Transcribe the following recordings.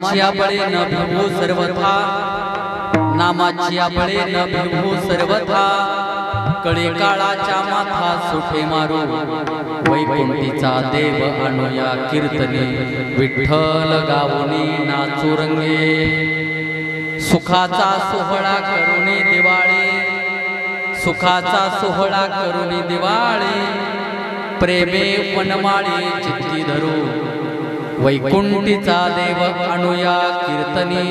नामाची बळे न भिवू सर्वथा, नामाची बळे न भिवू सर्वथा, कळे काळाच्या माथा सुठे मारू, वैकुंठीचा देव आणूया कीर्तने, विठ्ठल गावोनी नाचू रंगे, सुखाचा सोहळा करुणी दिवाळी, सुखाचा सोहळा करुणी दिवाळी, प्रेमे वनमाळी चित्ती धरू, वैकुंठीचा देव आणूया कीर्तने,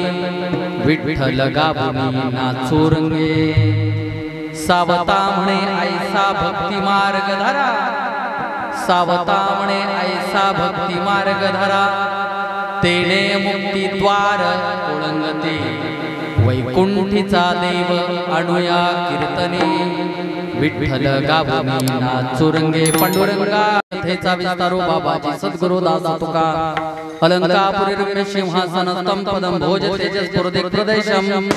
विठ्ठल गावोनी नाचू रंगे, सावता म्हणे ऐसा भक्ती मार्ग धरा, सावता म्हणे ऐसा भक्ती मार्ग धरा, तेने मुक्ती द्वार ओळंगते, वैकुंठीचा देव आणूया कीर्तने, विठ्ठल गावोनी नाचू रंगे, पांडुरंगा कथेचा विस्तारो बाबाजी सद्गुरु दास तुका, अलंकापुरी रम्य सिंहासन स्तम पदम भोज तेजस पुरदे प्रदेशम,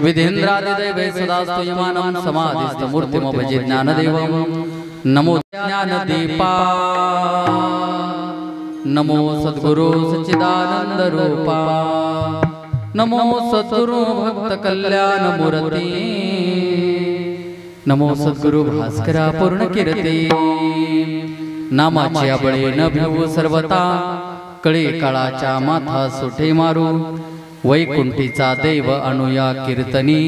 विधेंद्रादिदैवे सदा स्तुयमानं समाधिस्थ मूर्तिम भजे ज्ञानदेवं, नमो ज्ञानदीपा, नमो सद्गुरु सच्चिदानंद रूपा, नमो सद्गुरु भक्त कल्याण मूर्ती, नमो सद्गुरु भास्करा पूर्ण कीर्ती, नामाची बळे न भिवू सर्वथा, कळे काळाच्या माथा सुठे मारू, वैकुंठीचा देव आणूया कीर्तनी,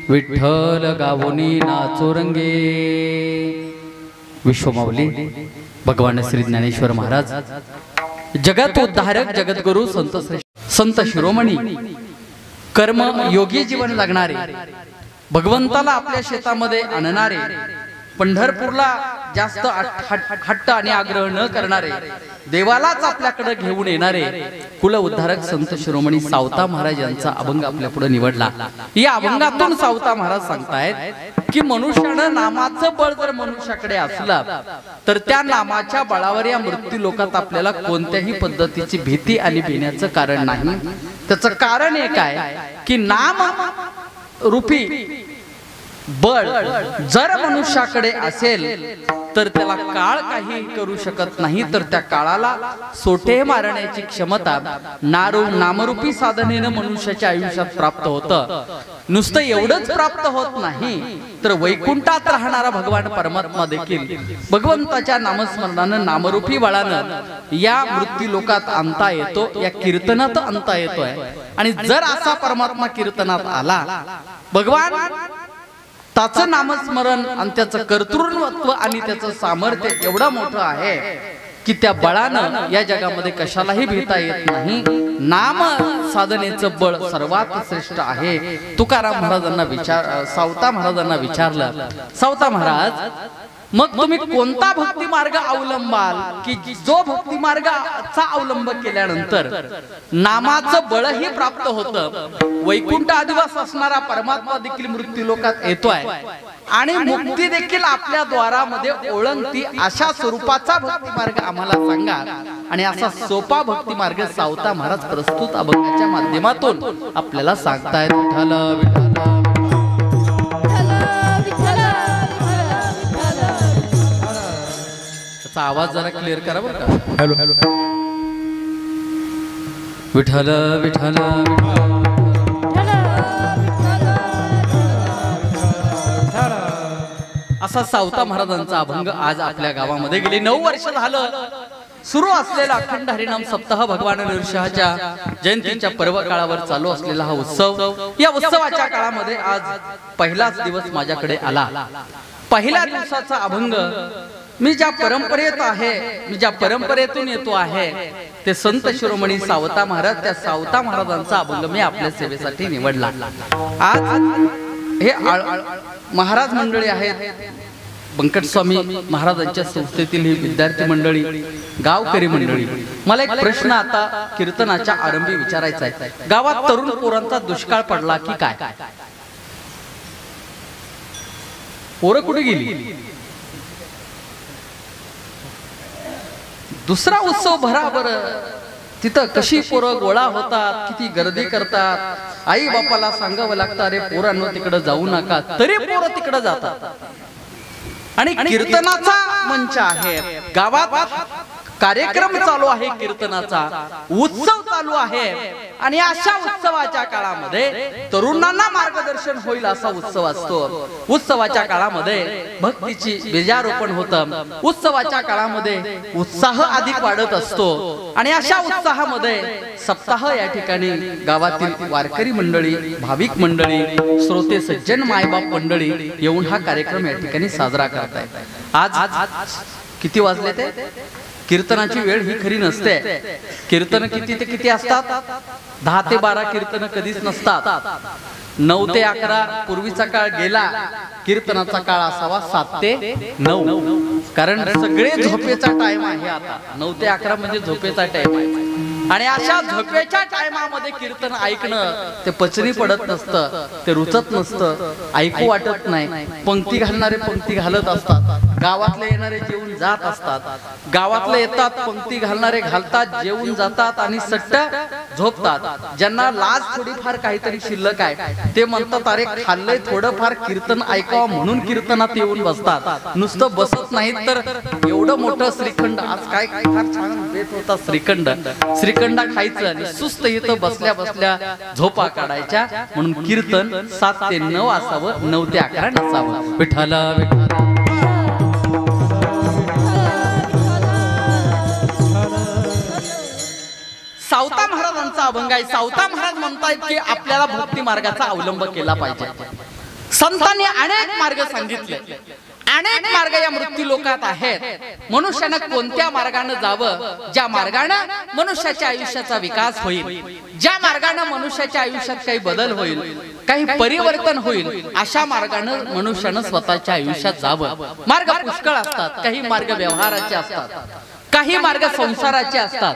विठ्ठल गावोनी नाचू रंगे। विश्वमाऊली भगवान श्री ज्ञानेश्वर महाराज, जगत उद्धारक जगद्गुरु संत श्रेष्ठ संत शिरोमणी, कर्म योगी जीवन जगणारे, भगवंताला आपल्या शेतामध्ये आणणारे, पंढरपूरला जास्त हट्ट आणि आग्रह न करणारे, देवालाच आपल्याकडे घेऊन येणारे कुल उद्धारक संत शिरोमणी सावता महाराज यांचा अभंग आपल्या पुढे निवडला। या अभंगातून सावता महाराज सांगतायत की मनुष्यानं नामाचं बळ जर मनुष्याकडे असलं तर त्या नामाच्या बळावर या मृत्यू लोकात आपल्याला कोणत्याही पद्धतीची भीती आणि भिण्याचं कारण नाही। त्याचं कारण एक आहे की नाम रूपी बळ जर मनुष्याकडे असेल तर त्याला काळ काही करू शकत नाही, तर त्या काळाला सोटे मारण्याची क्षमता नामरूपी साधनेने मनुष्याच्या आयुष्यात प्राप्त होतं। नुसतं एवढंच प्राप्त होत नाही तर वैकुंठात राहणारा भगवान परमात्मा देखील भगवंताच्या नामस्मरणानं नामरूपी बळानं या मृत्यू लोकात आणता येतो, या कीर्तनात आणता येतोय। आणि जर असा परमात्मा कीर्तनात आला, भगवान त्याचं नामस्मरण आणि त्याचं कर्तृत्व आणि त्याचं सामर्थ्य एवढं मोठं आहे की त्या बळानं या जगामध्ये कशालाही भीता येत नाही। नाम साधनेचं बळ सर्वात श्रेष्ठ आहे। तुकाराम महाराजांना सावता महाराजांना विचारलं, सावता महाराज मग तुम्ही कोणता भक्ती मार्ग अवलंबाल की जो भक्ती मार्गाचा अवलंब केल्यानंतर नामाचं बळही प्राप्त होतं, वैकुंठ आदिवास असणारा परमात्मा देखील मृत्यू लोकात येतोय आणि मुक्ती देखील आपल्या द्वारामध्ये ओळंगती, अशा स्वरूपाचा भक्ती मार्ग आम्हाला सांगा। आणि असा सोपा भक्ती मार्ग सावता महाराज प्रस्तुत अभंगाच्या माध्यमातून आपल्याला सांगतायत। विठ्ठल आवाज जरा क्लिअर करा बरं का। हॅलो हॅलो, विठ्ठल विठ्ठल असा सावता महाराजांचा अभंग आज आपल्या गावामध्ये गेली 9 वर्ष झालं सुरू असलेला अखंड हरिनाम सप्ताह, भगवान नरसिंहाच्या जयंतीच्या पर्व काळावर चालू असलेला हा उत्सव, या उत्सवाच्या काळामध्ये आज पहिलाच दिवस माझ्याकडे आला। पहिल्या दिवसाचा अभंग मी ज्या परंपरेत आहे, मी ज्या परंपरेतून येतो आहे ते संत शिरोमणी सावता महाराज, त्या सावता महाराजांचा अभंग मी आपल्या सेवेसाठी निवडला। आज हे महाराज मंडळी आहेत, बंकट स्वामी महाराजांच्या संस्थेतील ही विद्यार्थी मंडळी, गावकरी मंडळी, मला एक प्रश्न आता कीर्तनाच्या आरंभी विचारायचा आहे। गावात तरुण पोरांचा दुष्काळ पडला की काय? पोरं कुठे गेली? दुसरा उत्सव भरा बरं, तिथं कशी पोरं गोळा होतात, किती गर्दी करतात, आई बापाला सांगावं लागतं अरे पोरांनो तिकडे जाऊ नका, तरी पोरं तिकडे जातात। आणि कीर्तनाचा मंच आहे, गावात कार्यक्रम चालू आहे, कीर्तनाचा उत्सव चालू आहे आणि अशा उत्सवाच्या काळामध्ये तरुणांना मार्गदर्शन होईल असा उत्सव असतो। उत्सवाच्या काळामध्ये भक्तीची बीजारोपण होतं, उत्सवाच्या काळामध्ये उत्साह अधिक वाढत असतो आणि अशा उत्साहामध्ये सप्ताह या ठिकाणी गावातील वारकरी मंडळी, भाविक मंडळी, श्रोते सज्जन मायबाप मंडळी येऊन हा कार्यक्रम या ठिकाणी साजरा करतायत। आज किती वाजले ते? कीर्तनाची वेळ ही खरी नसते। कीर्तन किती ते किती असतात? 10 ते 12 कीर्तन कधीच नसतात। 9 ते 11 पूर्वीचा काळ गेला, कीर्तनाचा काळ असावा 7 ते 9, कारण सगळे झोपेचा टाइम आहे। आता 9 ते 11 म्हणजे झोपेचा टाइम आहे आणि अशा झोपेच्या टायमामध्ये कीर्तन ऐकणं ते पचनी पडत नसतं, ते रुचत नसतं, ऐकू वाटत नाही। पंक्ती घालणारे पंक्ती घालत असतात, गावातले येणारे जेवून जात असतात, गावातले येतात, पंक्ती घालणारे घालतात, जेवून जातात आणि सट्ट झोपतात। ज्यांना लाज थोडीफार काहीतरी शिल्लक आहे ते म्हणतात अरे खाल्लंय थोडंफार, कीर्तन ऐकावं म्हणून कीर्तनात येऊन बसतात, नुसतं बसत नाहीत। तर एवढं मोठं श्रीखंड, आज काय फार छान बेत होता, श्रीखंड खायचं आणि सुस्त इथं बसल्या बसल्या झोपा काढायच्या, म्हणून कीर्तन 7 ते 9 असावं, 9 ते 11 नसावं। विठ्ठला विठ्ठला सावता महाराजांचा अभंग आहे। सावता महाराज म्हणतायत की आपल्याला भक्ती मार्गाचा अवलंब केला पाहिजे। संतांनी अनेक मार्ग सांगितले, अनेक मार्ग या मृत्यू लोकात आहेत। मनुष्यानं कोणत्या मार्गाने जावं, ज्या मार्गाने मनुष्याच्या आयुष्याचा विकास होईल, ज्या मार्गाने मनुष्याच्या आयुष्यात काही बदल होईल, काही परिवर्तन होईल, अशा मार्गाने मनुष्यानं स्वतःच्या आयुष्यात जावं। मार्ग पुष्कळ असतात, काही मार्ग व्यवहाराचे असतात, काही मार्ग संसाराचे असतात,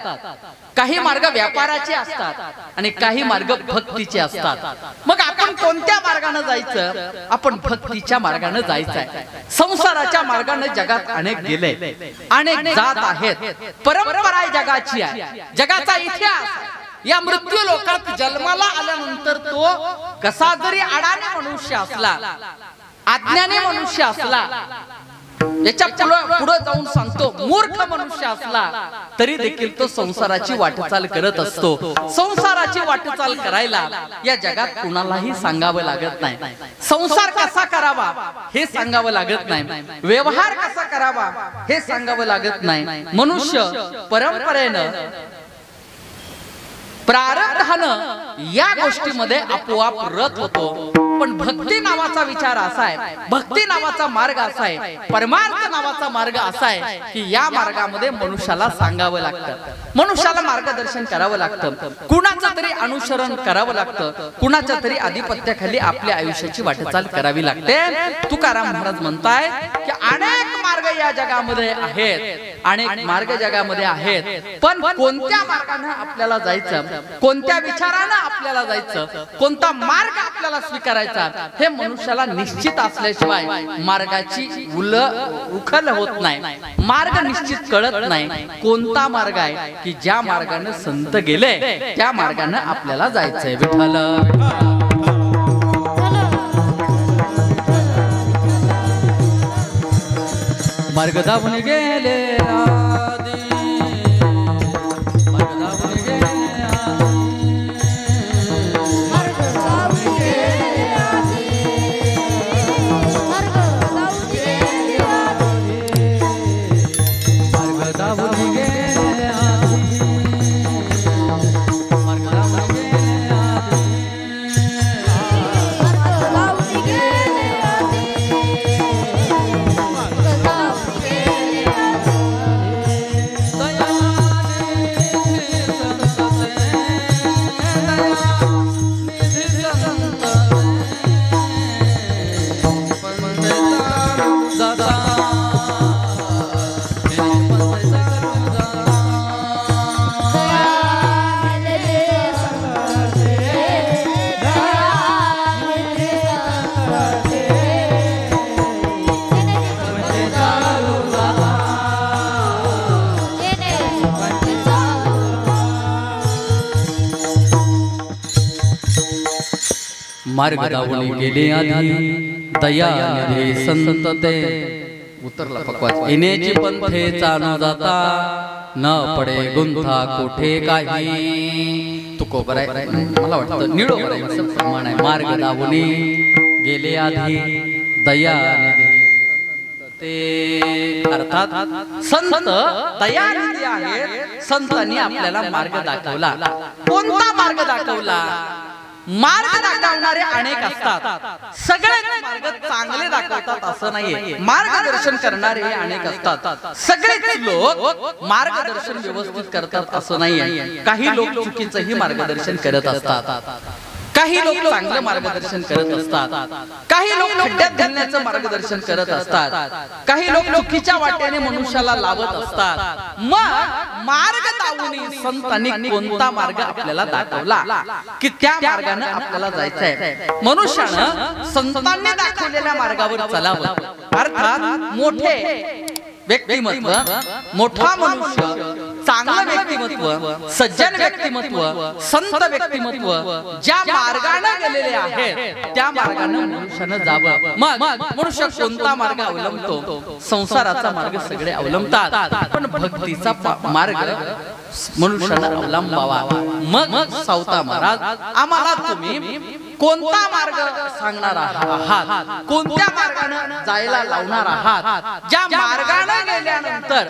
काही मार्ग व्यापाराचे असतात आणि काही मार्ग भक्तीचे असतात। मग आपण कोणत्या मार्गाने जायचं? आपण भक्तीच्या मार्गाने जायचंय। संसाराच्या मार्गाने जगात अनेक गेले, अनेक जात आहेत, परंपरा आहे जगाची आहे, जगाचा इतिहास। या मृत्यू लोकात जन्माला आल्यानंतर तो कसा जरी अडाणी मनुष्य असला, अज्ञानी मनुष्य असला, याच्या पुढे जाऊन सांगतो मूर्ख मनुष्य असला तरी देखील तो संसाराची वाटचाल करत असतो। संसाराची वाटचाल करायला या जगात कुणालाही सांगावं लागत नाही। संसार कसा करावा हे सांगावं लागत नाही, व्यवहार कसा करावा हे सांगावं लागत नाही। मनुष्य परंपरेनं, प्रारब्धानं या गोष्टीमध्ये आपोआप रत होतो। पण भक्ती नावाचा विचार असा आहे, भक्ती नावाचा मार्ग असा आहे, परमार्थ नावाचा मार्ग असा आहे की या मार्गामध्ये मनुष्याला सांगावं लागतं, मनुष्याला मार्गदर्शन करावं लागतं, कुणाचं तरी अनुसरण करावं लागतं, कुणाच्या तरी आधिपत्याखाली आपल्या आयुष्याची वाटचाल करावी लागते। तुकाराम महाराज म्हणताय की अनेक मार्ग या जगामध्ये आहेत, अनेक मार्ग जगामध्ये आहेत, पण कोणत्या मार्गाने आपल्याला जायचं, कोणत्या विचाराने आपल्याला जायचं, कोणता मार्ग आपल्याला स्वीकारायचा हे मनुष्याला निश्चित असल्याशिवाय मार्गाची उखल होत नाही, मार्ग निश्चित कळत नाही। कोणता मार्ग आहे की ज्या मार्गाने संत गेले त्या मार्गाने आपल्याला जायचंय। विठ्ठल मार्ग दाबून गेले आधी, मार्ग दाबून गेले आधी, मार्ग दाबून गेले आधी, मार्ग दाबून गेले आधी, मार्ग दाबून गेले आधी, मार्ग दावून गेले आधी, दया निधी संत ते उतरला पकवाच येण्याची पंथे चालू जाता, न पडे गुंथा कोठे काही तुकोबर आहे मला वाटतं निळोबर आहे असं प्रमाण आहे. मार्ग दावुनी गेले आधी दयाने ते अर्थात संत दयानिधी आहेत. संतांनी आपल्याला मार्ग दाखवला. कोणता मार्ग दाखवला? मार्ग दाखवणारे अनेक असतात. सगळे मार्ग चांगले दाखवतात असं नाहीये. मार्गदर्शन करणारे अनेक असतात. सगळेच लोक मार्गदर्शन व्यवस्थित करतात असं नाहीये. काही लोक चुकीचंही मार्गदर्शन करत असतात. काही लोक चांगलं मार्गदर्शन करत असतात. काही लोक खड्ड्यात घालण्याचं मार्गदर्शन करत असतात. काही लोक चुकीच्या वाटेने मनुष्याला लावत असतात. मग मार्ग दावुनी संतांनी कोणता मार्ग आपल्याला दाखवला की त्या मार्गाने आपल्याला जायचंय. मनुष्यानं संतांनी दाखवलेल्या मार्गावर चालावं. अर्थात मोठे व्यक्तिमत्व, मोठा मनुष्य, चांगलं व्यक्तिमत्व, सज्जन व्यक्तिमत्व, संत व्यक्तिमत्व ज्या मार्गाने गेलेले आहेत त्या मार्गाने मनुष्यानं जावं. मग मनुष्य कोणता मार्ग अवलंबतो? संसाराचा मार्ग सगळे अवलंबतात, पण भक्तीचा मार्ग मनुष्यानं अवलंबावा. मग सावता महाराज आम्हाला तुम्ही कोणता मार्ग सांगणार आहात? कोणत्या मार्गाने जायला लावणार आहात? ज्या मार्गाने गेल्यानंतर,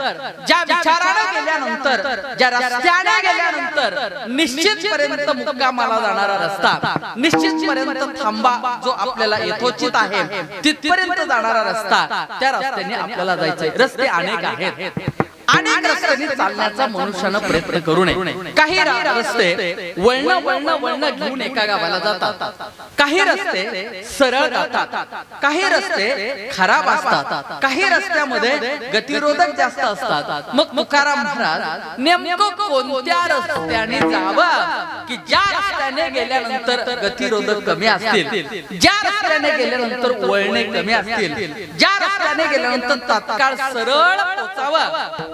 ज्या विचाराने गेल्यानंतर, ज्या रस्त्याने गेल्यानंतर निश्चितपर्यंत मुक्कामाला जाणारा रस्ता, निश्चितपर्यंत थांबा जो आपल्याला यथोचित आहे तिथपर्यंत जाणारा रस्ता, त्या रस्त्याने आपल्याला जायचंय. रस्ते अनेक आहेत. अनेक रस्त्यांनी चालण्याचा मनुष्यानं प्रयत्न करू नये. काही रस्ते वळण घेऊन एका गावाला जातात. काही रस्ते सरळ जातात. काही रस्ते खराब असतात. काही रस्त्यामध्ये गतिरोधक जास्त असतात. मग तुकाराम महाराज नेमकं कोणत्या रस्त्याने जावं की ज्या रस्त्याने गेल्यानंतर गतिरोधक कमी असतील, ज्या रस्त्याने गेल्यानंतर वळणे कमी असतील, ज्या रस्त्याने गेल्यानंतर तात्काळ सरळ पोचावं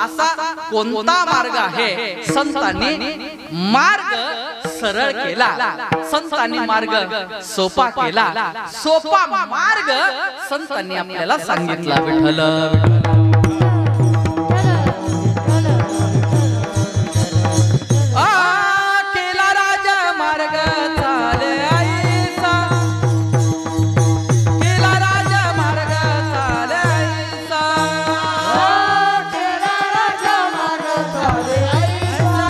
असा कोणता मार्ग आहे? संतांनी मार्ग सरळ केला. संतांनी मार्ग सोपा केला. सोपा मार्ग संतांनी आपल्याला सांगितला. विठ्ठल केला राजा मार्ग चाले आईचा, केला राजा मार्ग चाले आईचा, केला राजा मार्ग चाले आईचा,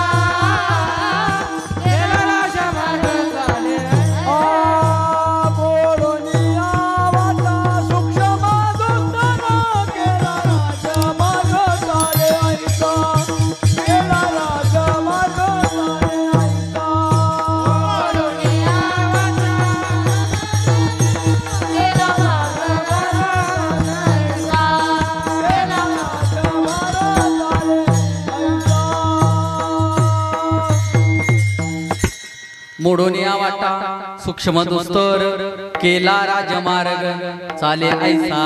केला राजा मार्ग चाले आईचा. बोलनिया वाटा सूक्ष्म दुष्टना केला राजा मार्ग चाले आईचा, केला राजा मार्ग चाले आईचा. बोलनिया वाटा केला राजा मार्ग चाले आईचा, मोडून या वाटा सूक्ष्म दुस्तर केला राजमार्ग चाले ऐसा.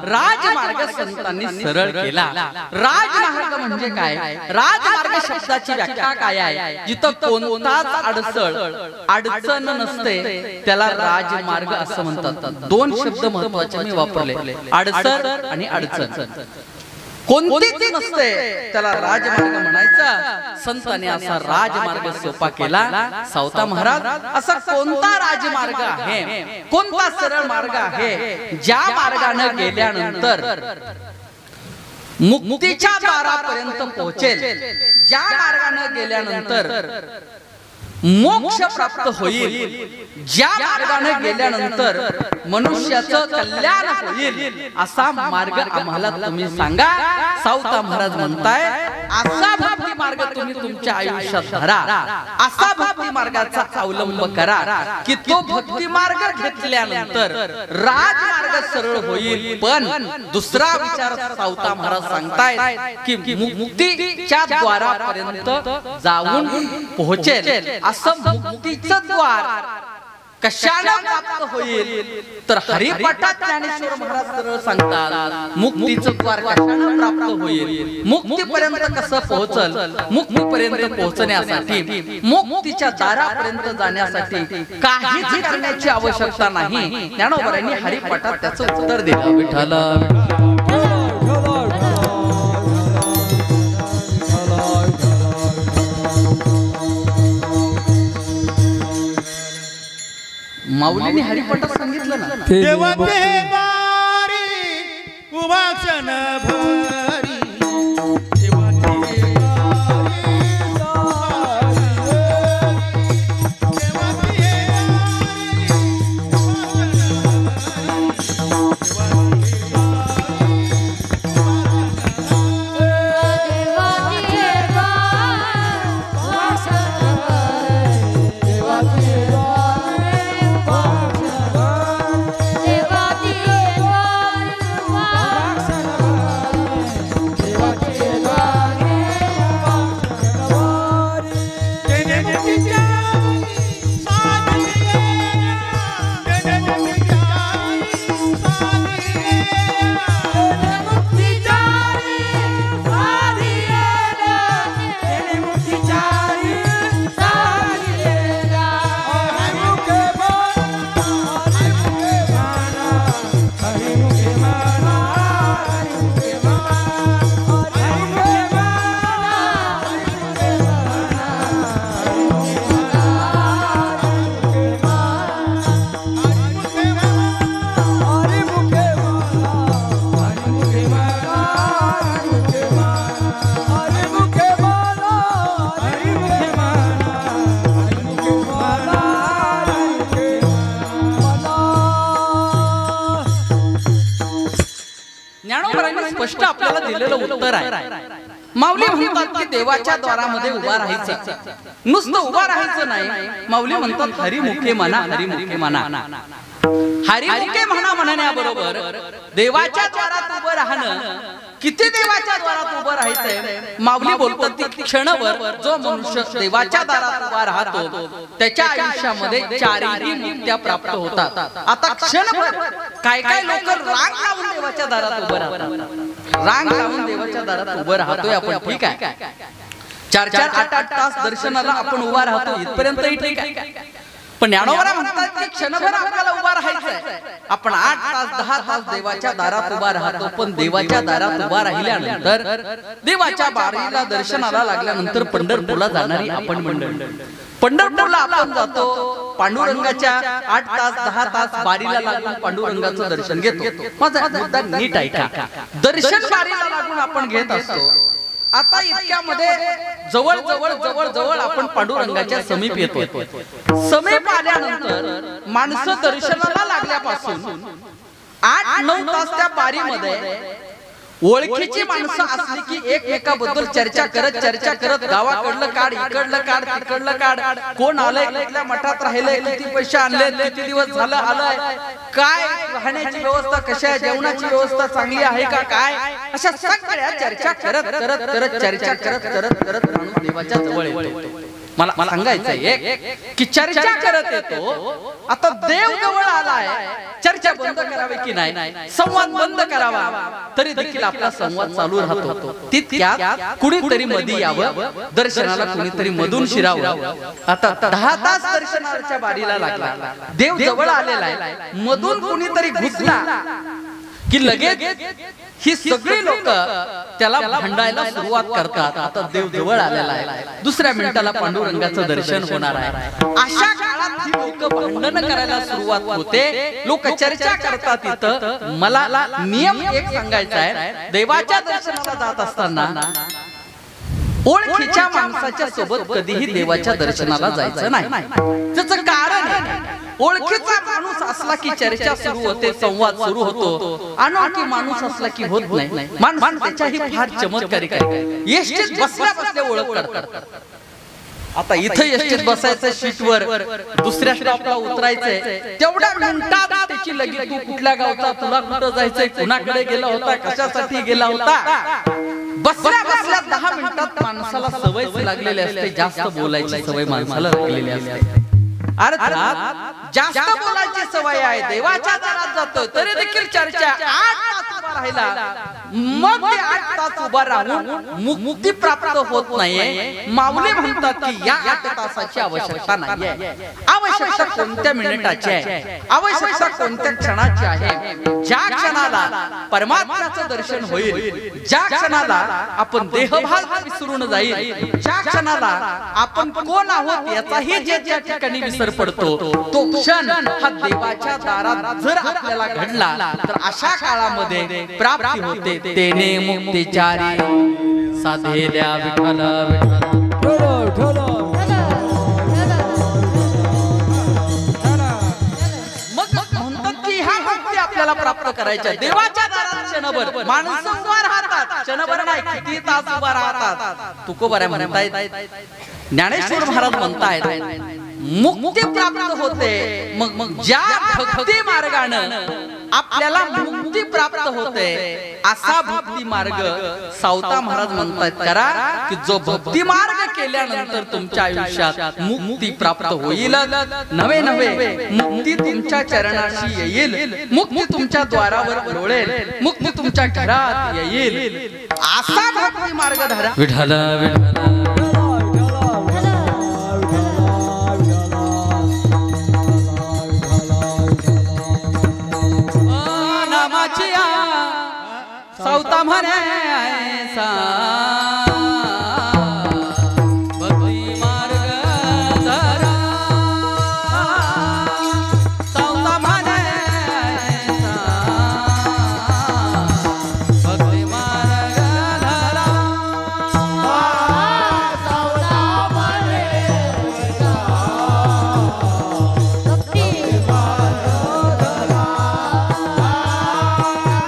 राजमार्ग संतांनी सरळ केला. राजमार्ग म्हणजे काय? राजमार्ग शब्दाची व्याख्या काय आहे? जिथं कोणताच अडचण नसते त्याला राजमार्ग असं म्हणतात. दोन शब्द महत्वाचे मी वापरले, अडसर आणि अडचण. कोणतीच नसते त्याला राजमार्ग म्हणायचा. संतांनी असा राजमार्ग सोपा केला. सावता महाराज असा कोणता राजमार्ग आहे, कोणता सरळ मार्ग आहे ज्या मार्गाने गेल्यानंतर मुक्तीच्या दारापर्यंत पोहोचेल, ज्या मार्गाने गेल्यानंतर मोक्ष प्राप्त होईल, ज्या मार्गाने गेल्यानंतर मनुष्याचं कल्याण होईल असा मार्ग आम्हाला तुम्ही सांगा. सावता महाराज म्हणताय असा भक्ती मार्ग तुम्ही तुमच्या आयुष्यात धरा. असा भक्ती मार्गाचा अवलंब करा की तो भक्ती मार्ग घेतल्यानंतर राजमार्ग सरळ होईल. पण दुसरा विचार सावता महाराज सांगतायत की मुक्तीच्या द्वारापर्यंत जाऊन पोहोचेल. असं मुक्तीचं द्वार कशाला प्राप्त होईल तर हरिपाठात ज्ञानेश्वर महाराज सरळ सांगतात मुक्तीचं द्वार कशाला प्राप्त होईल, मुक्तीपर्यंत कसं पोहोचल. मुक्तीपर्यंत पोहोचण्यासाठी, मुक्तीच्या दारापर्यंत जाण्यासाठी काहीच करण्याची आवश्यकता नाही. ज्ञानोबरांनी हरिपाठात त्याचं उत्तर दिलं. विठ्ठल माऊलीने हरिपाठात सांगितलं ना, देवा ते बारी उभा क्षण भरी देवा ते स्पष्ट आपल्याला दिलेलं उत्तर आहे. माऊली म्हणतात की देवाच्या द्वारामध्ये उभा राहायचं, नुसतं उभा राहायचं नाही. माऊली म्हणतात हरिमुखे म्हणा, हरिमुखे म्हणा. हरिमुखे म्हणा म्हणण्याबरोबर देवाच्या द्वारात उभं राहणं, किती देवाच्या दारात उभं राहायचंय. माऊली बोलतात की क्षणभर जो मनुष्य देवाच्या दारात उभा राहतो त्याच्या आयुष्यामध्ये चारही मुक्त्या प्राप्त होतात. आता क्षणभर काय काय लोक रांग लावून देवाच्या दारात उभं राहतात, रांग लावून देवाच्या दारात उभं राहतोय आपण, ठीक आहे. 4-4, 8-8 तास दर्शनाला आपण उभा राहतो, इथपर्यंतही ठीक आहे. पण ज्ञानोबा म्हणतात की क्षणभर आपल्याला उभा राहायचंय. आपण 8 तास 10 तास देवाच्या दारात उभा राहतो, पण देवाच्या दारात उभा राहिल्यानंतर देवाच्या बारीला दर्शनाला लागल्यानंतर पंढरपूरला जाणारी आपण मंडळी, पंढरपूरला आपण जातो, पांडुरंगाच्या 8 तास 10 तास बारीला लागून पांडुरंगाचं दर्शन घेतो. माझा मुद्दा नीट ऐका, दर्शन बारीला लागून आपण घेत असतो. आता इतक्यामध्ये जवळ जवळ जवळ जवळ आपण पांडुरंगाच्या समीप येतो. समीप आल्यानंतर माणसं दर्शनाला लागल्यापासून 8-9 तास त्या बारीमध्ये ओळखीची माणसं असली की एकमेकाबद्दल चर्चा करत गावाकडलं काढ, इकडलं काढ, तिकडलं काढ, कोण आलंय, कुठल्या मठात राहिलंय, किती पैसे आणले, किती दिवस झालं आलंय, काय राहण्याची व्यवस्था कशी आहे, जेवणाची व्यवस्था चांगली आहे का, काय, अशा सगळ्या चर्चा करत देवाच्या जवळ येतो. मला सांगायचंय एक की चर्चा करत येतो. आता देव जवळ आलाय, चर्चा बंद करावी की नाही, संवाद बंद करावा, तरी देखील आपला संवाद चालू राहतो. तितक्यात कुणीतरी मध्ये यावं, दर्शनाला कुणीतरी मधून शिरावं. आता 10 तास दर्शनाच्या बारीला लागला, देव जवळ आलेला आहे, मधून कुणीतरी घुसला की लगेच ही सगळी लोक त्याला भांडायला सुरुवात करतात. आता देव जवळ आलेला आहे, दुसऱ्या मिनिटाला पांडुरंगाचं दर्शन होणार आहे. अशा काळात ही लोक भांडण करायला सुरुवात होते, लोक चर्चा करतात. इथं मला नियम एक सांगायचा आहे, देवाच्या दर्शनाला जात असताना ओळखीच्या माणसाच्या सोबत कधीही देवाच्या दर्शनाला जायचं नाही. त्याचं कारण आहे, ओळखीचा माणूस असला की चर्चा सुरू होते, संवाद सुरू होतो. अनोळखी माणूस असला की होत नाही. माणूस त्याच्याही फार चमत्कारिक आहे. एसटीत बसल्या बसल्या ओळख करतात. आता इथे एसटीत बसायचं, सीटवर दुसऱ्या स्टॉपला उतरायचंय, तेवढ्या मिनिटात त्याची लगेच तू कुठल्या गावचा, तुला कुठं जायचंय, कुणाकडे गेला होता, कशासाठी गेला होता. बसल्या बसल्या 10 मिनिटात माणसाला सवय लागलेली असते, जास्त बोलायची सवय माणसाला लागलेली असते. अर्थात जास्त बोलायची सवय आहे, देवाच्या दारात जातो तरी देखील चर्चा 8 तास उभा राहिला मग ते 8 तास उभा राहून मुक्ती प्राप्त होत नाहीये. माऊली म्हणतात की या 8 तासाची आवश्यकता नाहीये. आवश्यकता कोणत्या मिनिटाची आहे, आवश्यकता कोणत्या क्षणाची आहे. ज्या क्षणाला परमात्म्याचं दर्शन होईल, ज्या क्षणाला आपण देहभाव विसरून जाईल, ज्या क्षणाला आपण कोण आहोत याचाही ज्या ठिकाणी विसर पडतो, तो क्षण हा देवाच्या दारात जर आपल्याला घडला तर अशा काळामध्ये प्राप्ती होते. तेने मुक्तिचारी साधेल्या विठ्ठल विठ्ठल. मग म्हणतात की ह्या मुक्ती आपल्याला प्राप्त करायच्या. देवाच्या दारात क्षणभर माणसं उभा राहतात, क्षणभर नाही किती तास उभा राहतात. तुकोबऱ्या म्हणतायत, ज्ञानेश्वर महाराज म्हणतायत मुक्ती प्राप्त होते. मग ज्या भक्ती मार्गाने आपल्याला मुक्ती प्राप्त होते असा भक्ती मार्ग सावता महाराज म्हणतात करा, की जो भक्ती मार्ग केल्यानंतर तुमच्या आयुष्यात मुक्ती प्राप्त होईल. नवे नवे मुक्ती तुमच्या चरणाशी येईल, मुक्ती तुमच्या द्वारावर लोळेल, मुक्ती तुमच्या घरात येईल. असा भक्ती मार्ग धरा. विठ्ठल विठ्ठल सावता म्हणे ऐसा भक्ती मार्ग धरा. सावता म्हणे ऐसा भक्ती मार्ग धरा. सावता म्हणे ऐसा भक्ती मार्ग धरा.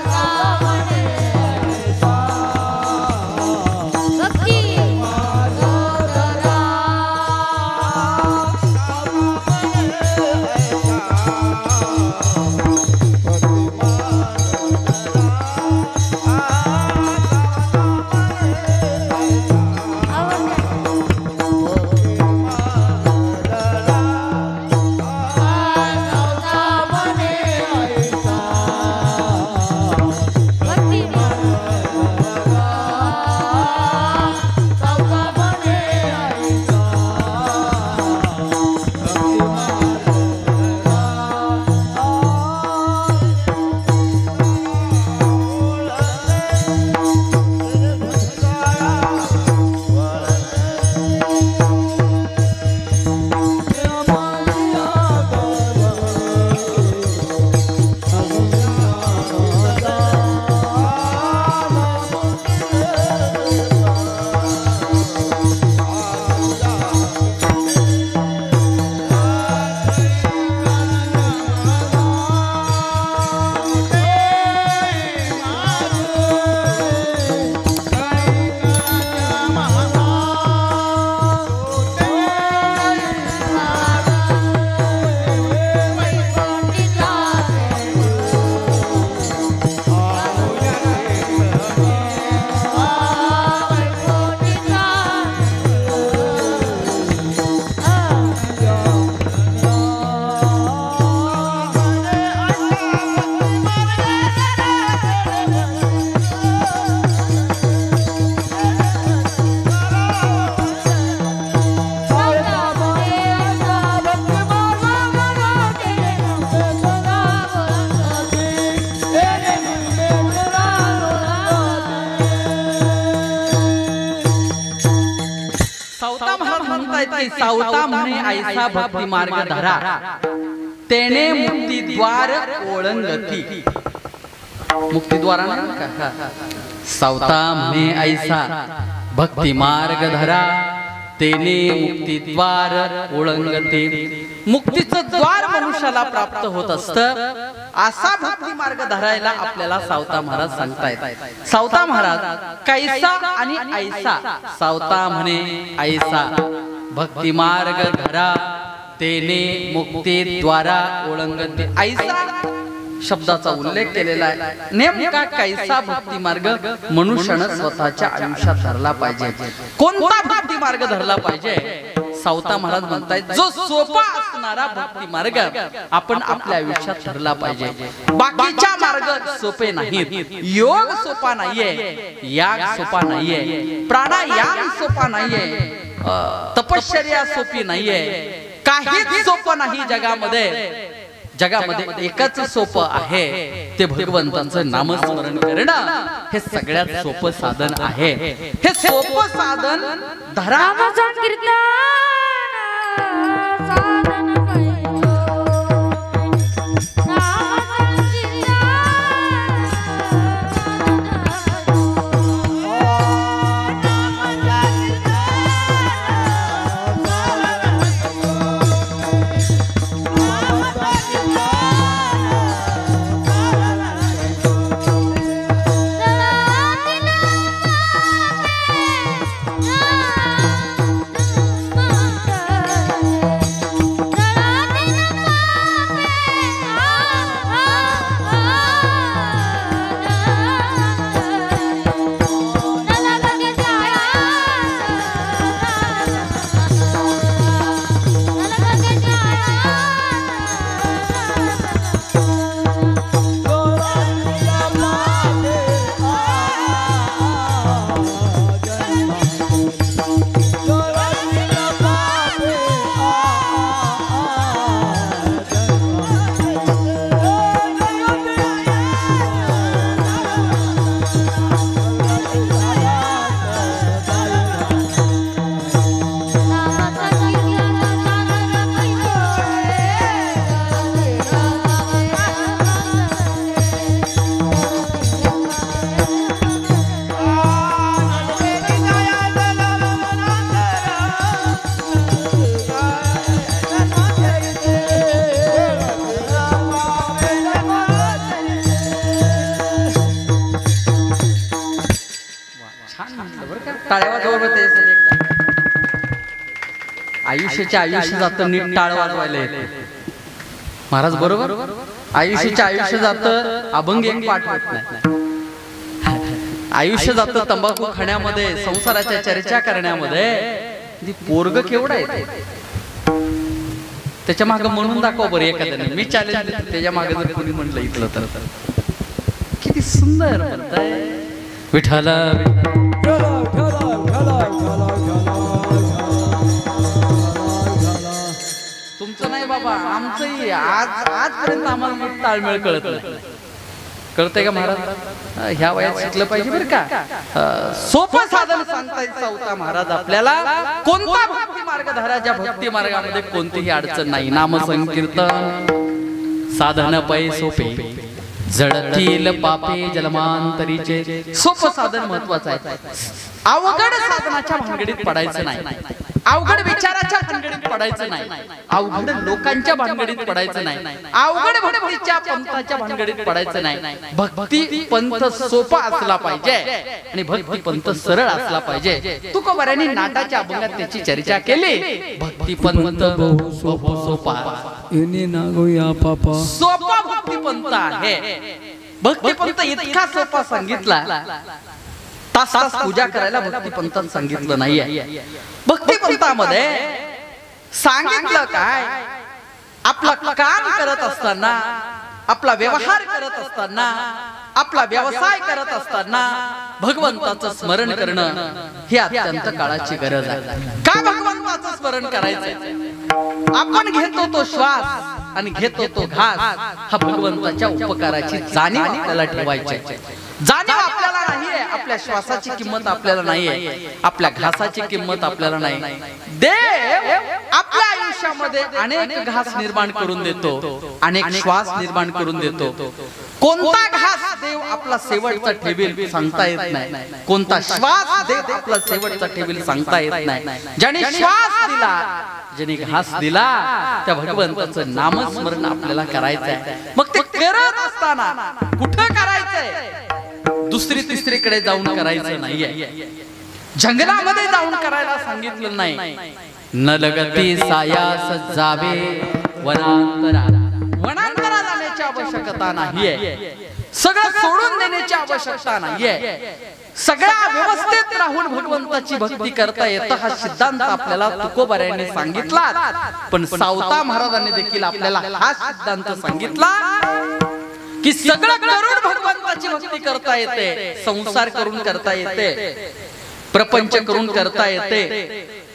सावता म्हणे ऐसा भक्ती मार्ग धरा, तेने मुक्ती द्वार ओळंगती. मुक्ती द्वार सावता म्हणे ऐसा भक्ती मार्ग धरा, तेने मुक्ती द्वार ओळंगते. मुक्तीचं द्वार मनुष्याला प्राप्त होत असतं. असा भक्ती मार्ग धरायला आपल्याला सावता महाराज सांगतायत. सावता महाराज कैसा आणि ऐसा. सावता म्हणे ऐसा भक्ती मार्ग धरा, तेने मुक्ती द्वारा ओळंगते. ऐसा शब्दाचा उल्लेख केलेला आहे. नेमका कैसा भक्ती मार्ग मनुष्यानं स्वतःच्या आयुष्यात धरला पाहिजे. कोणता भक्ती मार्ग धरला पाहिजे. सावता महाराज म्हणतायत जो सोपा असणारा भक्ती मार्ग आपण आपल्या आयुष्यात ठरला पाहिजे. बाकीच्या मार्ग सोपे नाहीत. योग सोपा नाहीये, याग सोपा नाहीये, प्राणायाम सोपा नाहीये, तपश्चर्या सोपी नाहीये, काहीच सोपं नाही जगामध्ये. जगामध्ये एकच सोपं आहे, ते भगवंताचं नामस्मरण करणं. हे सगळ्यात सोपं साधन आहे. हे सोपं साधन धरा. आयुष्याच्या आयुष्य जात नीट टाळ वाजवायला येते महाराज. बरोबर, आयुष्याच्या आयुष्य जात अभंग एक पाठ होत नाही. आयुष्य जात तंबाखू खाण्यामध्ये, संसाराच्या चर्चा करण्यामध्ये. पोरग केवढा येते त्याच्या मागे म्हणून दाखवा बरं एखाद्याने. मी चॅलेंज देते, त्याच्या मागे जर कोणी म्हटलं इथलं तर किती सुंदर म्हणताय विठाला. तुमचं नाही बाबा, आमचंही आजपर्यंत आम्हाला ताळमेळ कळत नाही. कळतंय का महाराज? ह्या वयात शिकलं पाहिजे बरं का. सोपं साधन सांगतायत सावता महाराज आपल्याला. कोणता भक्ती मार्ग धरा ज्या भक्ती मार्गामध्ये कोणतीही अडचण नाही. नाम संकीर्तन साधन पै सोपे, जडतील पापे जलमांतरीचे. सोपं साधन महत्वाचं आहे. अवघड साधनाच्या भानगडीत पडायचं नाही, अवघड विचाराच्या भानगडीत पडायचं नाही, अवघड लोकांच्या भानगडीत पडायचं नाही, अवघड भक्तीच्या पंथाच्या भानगडीत पडायचं नाही. भक्ती पंथ सोपा असला पाहिजे आणि भक्ती पंथ सरळ असला पाहिजे. तुकोबारांनी नाटाच्या अभंगात त्याची चर्चा केली. भक्ती पंथ सोपा, सोपा भक्ती पंथ आहे. भक्ती पंथ इतका सोपा सांगितला, तास तास पूजा करायला भक्ती पंथात सांगितलं नाहीये. भक्ती पंथामध्ये सांगितलं काय, आपला काम करत असताना, आपला व्यवहार करत असताना, आपला व्यवसाय करत असताना भगवंताचं स्मरण करणं ही अत्यंत काळाची गरज आहे. का भगवंताचं स्मरण करायचं? आपण घेतो तो श्वास आणि घेतो तो घास, हा भगवंताच्या उपकाराची जाणीव आपल्याला ठेवायची. जाणीव आपल्याला नाहीये, आपल्या श्वासाची किंमत आपल्याला नाहीये, आपल्या घासाची किंमत आपल्याला नाही. देव आपल्या आयुष्यामध्ये अनेक घास निर्माण करून देतो, अनेक श्वास निर्माण करून देतो. कोणता घास देव आपला शेवटचा ठेवील सांगता येत नाही, कोणता श्वास देव आपला शेवटचा ठेवील सांगता येत नाही. ज्याने श्वास दिला, ज्याने घास दिला, त्या भगवंताचं नामस्मरण आपल्याला करायचं आहे. मग ते करत असताना कुठं करायचंय? दुसरी तिसरीकडे जाऊन करायचं नाहीये, जंगलामध्ये जाऊन करायला सांगितलं नाही. न लगती सायास जावे वनांतरा जाण्याची आवश्यकता नाहीये, सगळं सोडून देण्याची आवश्यकता नाहीये. सगळ्या व्यवस्थेत राहून भगवंताची भक्ती करता येतं हा सिद्धांत आपल्याला तुकोबाऱ्यांनी सांगितला. पण सावता महाराजांनी देखील आपल्याला हा सिद्धांत सांगितला की सगळं करून भगवंताची भक्ती करता येते, संसार करून करता येते, प्रपंच करून करता येते,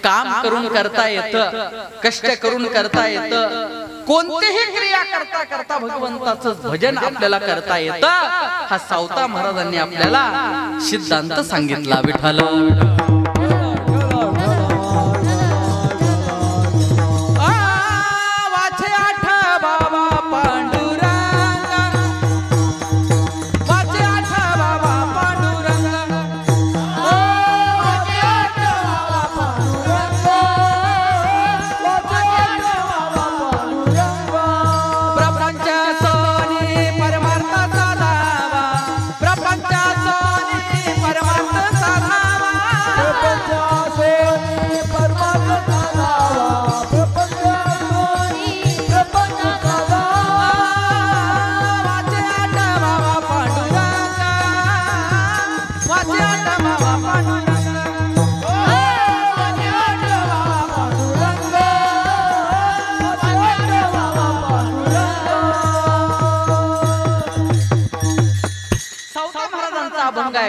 काम करून करता येतं, कष्ट करून करता येतं, कोणतीही क्रिया करता करता भगवंताचं भजन आपल्याला करता येतं. हा सावता महाराजांनी आपल्याला सिद्धांत सांगितला. विठ्ठल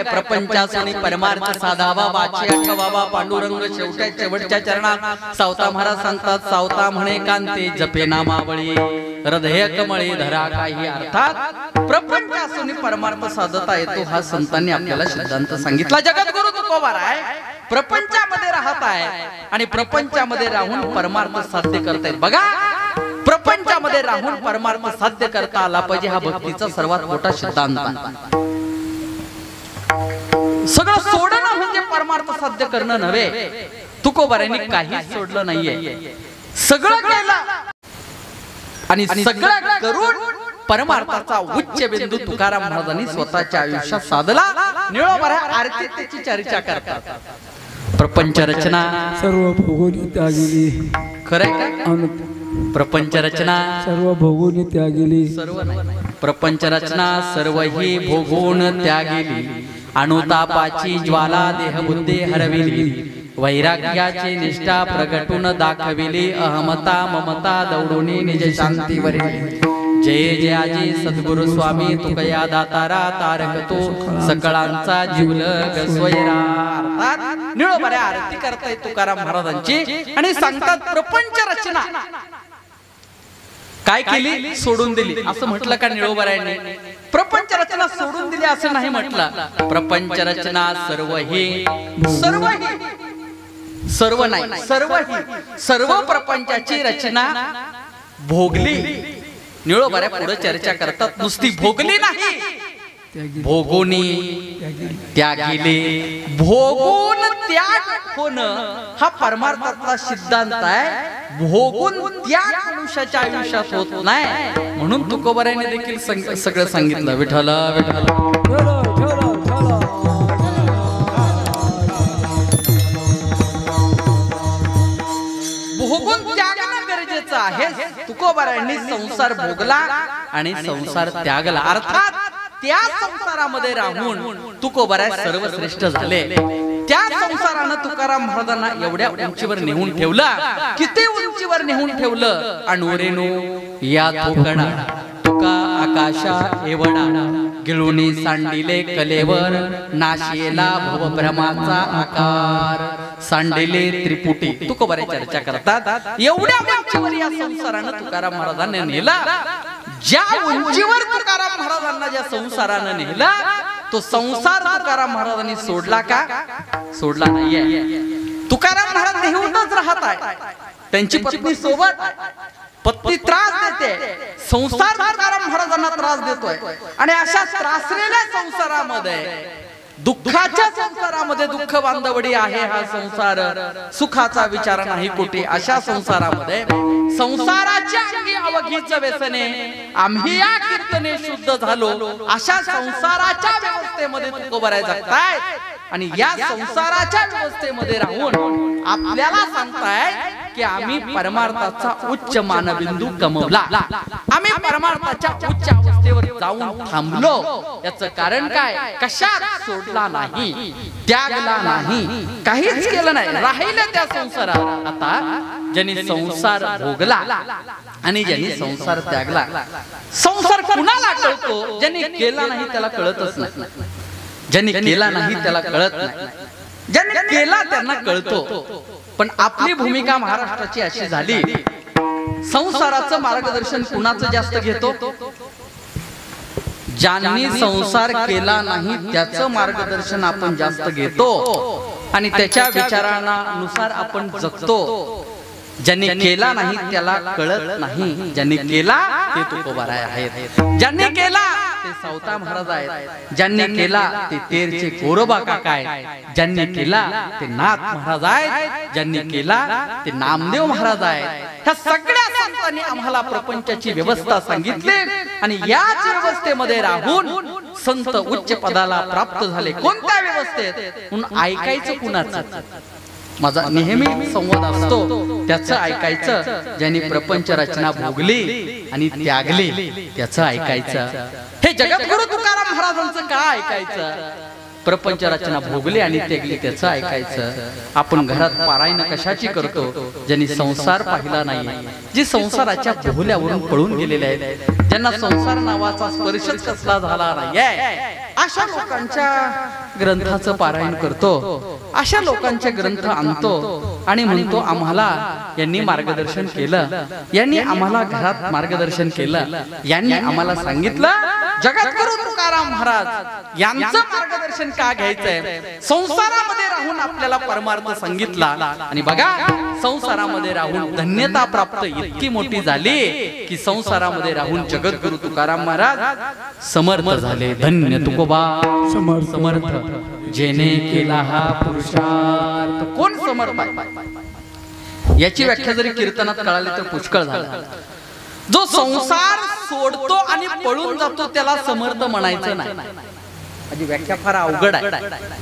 प्रपंचासनी परमार्थ साधावा, वाचे आठवावा पांडुरंग, शेवटच्या चरणात सावता महाराज सांगतात. सावता म्हणे कांते जपे नामावळी, हृदय कमळी धरा काही. अर्थात प्रपंचासनी परमार्थ साधता येतो हा संतांनी आपल्याला सिद्धांत सांगितला. जगद्गुरु तुकोबार आहे, प्रपंचामध्ये राहत आहे आणि प्रपंचामध्ये राहून परमार्थ साध्य करतायत. बघा, प्रपंचामध्ये राहून परमार्थ साध्य करता आला पाहिजे हा भक्तीचा सर्वात मोठा सिद्धांत आहे. सगळं सोडणं म्हणजे परमार्थ साध्य करणं नव्हे. तुकोबाऱ्यांनी काहीच सोडलं नाहीये, सगळं केलं आणि सगळं करून परमार्थाचा उच्च बिंदू तुकाराम महाराजांनी स्वतःच्या आयुष्यात साधला. निळोबाऱ्या आरती त्याची चर्चा करतात. प्रपंच रचना सर्व भोगून त्यागिली. खरंय का? प्रपंच रचना सर्व भोगून त्यागिली. सर्व प्रपंच रचना सर्व ही भोगून त्यागिली. अनुतापाची ज्वाला देहबुद्धी हरविली. वैराग्याची निष्ठा प्रगटून दाखविली. अहमता ममता दौडून निज शांतीवरिली. जय जयाजी सद्गुरु स्वामी तुकया दातारा तारक तो सकळांचा जीवलग स्वयरा. अर्थात निळोबाऱ्या आरती करताय तुकाराम महाराजांची आणि सांगतात प्रपंच रचना काय केली? सोडून दिली. असं म्हटलं का निळोबाऱ्यांनी? प्रपंच रचना सोडून दिली असं नाही म्हटलं. प्रपंच रचना सर्व ही सर्व नाही सर्व प्रपंचाची रचना भोगली. निळोबाऱ्या पुढे चर्चा करतात. नुसती भोगली नाही, भोगोनी त्यागिले. भोगून त्याग होणं हा परमार्थातला सिद्धांत आहे. भोगून त्याग मनुष्याच्या आयुष्यात होत नाही. म्हणून तुकोबाऱ्यांनी देखील सगळं सांगितलं. विठ्ठल विठ्ठल भोगून त्यागणं गरजेचं आहे. तुकोबाऱ्यांनी संसार भोगला आणि संसार त्यागला. अर्थात त्या संसारामध्ये राहून तुकोबाऱ्या सर्वश्रेष्ठ झाले. त्या संसारानं तुकाराम महाराजांना एवढ्या उंचीवर नेऊन ठेवलं. किती उंचीवर नेऊन ठेवलं? अणुरेनो या थोकडा तुका आकाशा एवढा. गिळुनी सांडिले कलेवर नाशियेला भवभ्रमाचा आकार. सांडिले त्रिपुटी. तुकोबारे चर्चा करतात एवढ्या उंचीवर या संसारानं तुकाराम महाराजांनी नेला. ज्या उंचीवर तुकाराम महाराजांना ज्या संसारानं नेला तो संसार तुकाराम महाराजांनी सोडला का? सोडला नाहीये. तुकाराम महाराज नेहूनच राहत आहे. त्यांची पत्नी सोबत. पत्नी त्रास देते, संसार तुकाराम महाराजांना त्रास देतोय. आणि अशा त्रासलेल्या संसारामध्ये, दुःखाच्या संसारामध्ये, दुःख बांधवडी आहे हा संसार, सुखाचा विचार नाही कुठे. अशा संसारामध्ये संसाराच्या अंगी अवघीच व्यसने आम्ही या कीर्तने शुद्ध झालो. अशा संसाराच्या व्यवस्थेमध्ये तुकोबाराय जगतायत. आणि या संसाराच्या व्यवस्थेमध्ये राहून आपल्याला सांगताय की आम्ही परमार्थाचा उच्च मानबिंदू कमवला, आम्ही परमार्थाच्या उच्च अवस्थेवर जाऊन थांबलो. याचं कारण काय? कशात सोडला नाही, त्यागला नाही, काहीच केलं नाही, राहिलं त्या संसारात. आता ज्यांनी संसार भोगला आणि ज्यांनी संसार त्यागला, संसार कुणाला कळतो? ज्यांनी केला नाही त्याला कळतच नाही, ज्यांनी केला नाही त्याला कळत नाही, ज्यांनी केला त्यांना कळतो. पण आपली भूमिका महाराष्ट्राची अशी झाली, संसाराचं मार्गदर्शन कुणाचं जास्त घेतो? ज्यांनी संसार केला नाही त्याचं मार्गदर्शन आपण जास्त घेतो आणि त्याच्या विचारांनुसार आपण जगतो. ज्यांनी केला नाही त्याला कळत नाही, ज्यांनी केला ते तुकोबाराय आहेत, ज्यांनी केला ते सावता महाराज आहेत, ज्यांनी केला ते तेरचे गोरोबा काका आहेत, ज्यांनी केला ते नाथ महाराज आहेत, ज्यांनी केला ते नामदेव महाराज आहेत. ह्या सगळ्या संतांनी आम्हाला प्रपंचाची व्यवस्था सांगितली आणि याच व्यवस्थेमध्ये राहून संत उच्च पदाला प्राप्त झाले. कोणत्या व्यवस्थेत? म्हणून ऐकायचं कुणाचं? माझा नेहमी संवाद असतो त्याचं ऐकायचं. ज्यांनी प्रपंच रचना भोगली आणि त्यागली त्याचं ऐकायचं. हे जगद्गुरु तुकाराम महाराजांचं काय ऐकायचं? प्रपंच रचना भोगली आणि त्यागली त्याचं ऐकायचं. आपण घरात पारायण कशाची करतो? ज्यांनी संसार पाहिला नाही, जी संसाराच्या भोवल्यावरून पळून गेलेले आहेत, ज्यांना संसार नावाचा स्पर्शच कसला झाला नाहीये, अशा लोकांच्या ग्रंथाचं पारायण करतो, अशा लोकांचे ग्रंथ आणतो आणि म्हणतो आम्हाला यांनी मार्गदर्शन केलं, यांनी आम्हाला घरात मार्गदर्शन केलं, यांनी आम्हाला सांगितलं. जगद्गुरु तुकाराम महाराज यांचं मार्गदर्शन का घ्यायचंय? संसारामध्ये राहून आपल्याला परमार्थ सांगितला आणि बघा संसारामध्ये राहून धन्यता प्राप्त इतकी मोठी झाली की संसारामध्ये राहून जगद्गुरु तुकाराम महाराज समर्थ झाले. धन्य तुकोबा समर्थ, जेने केला हा पुरुषार्थ. कोण समर्थ आहे? याची व्याख्या जरी कीर्तनात कळाली तर पुष्कळ झाला. जो संसार सोडतो आणि पळून जातो त्याला समर्थ म्हणायचं नाही. माझी व्याख्या फार अवघड आहे,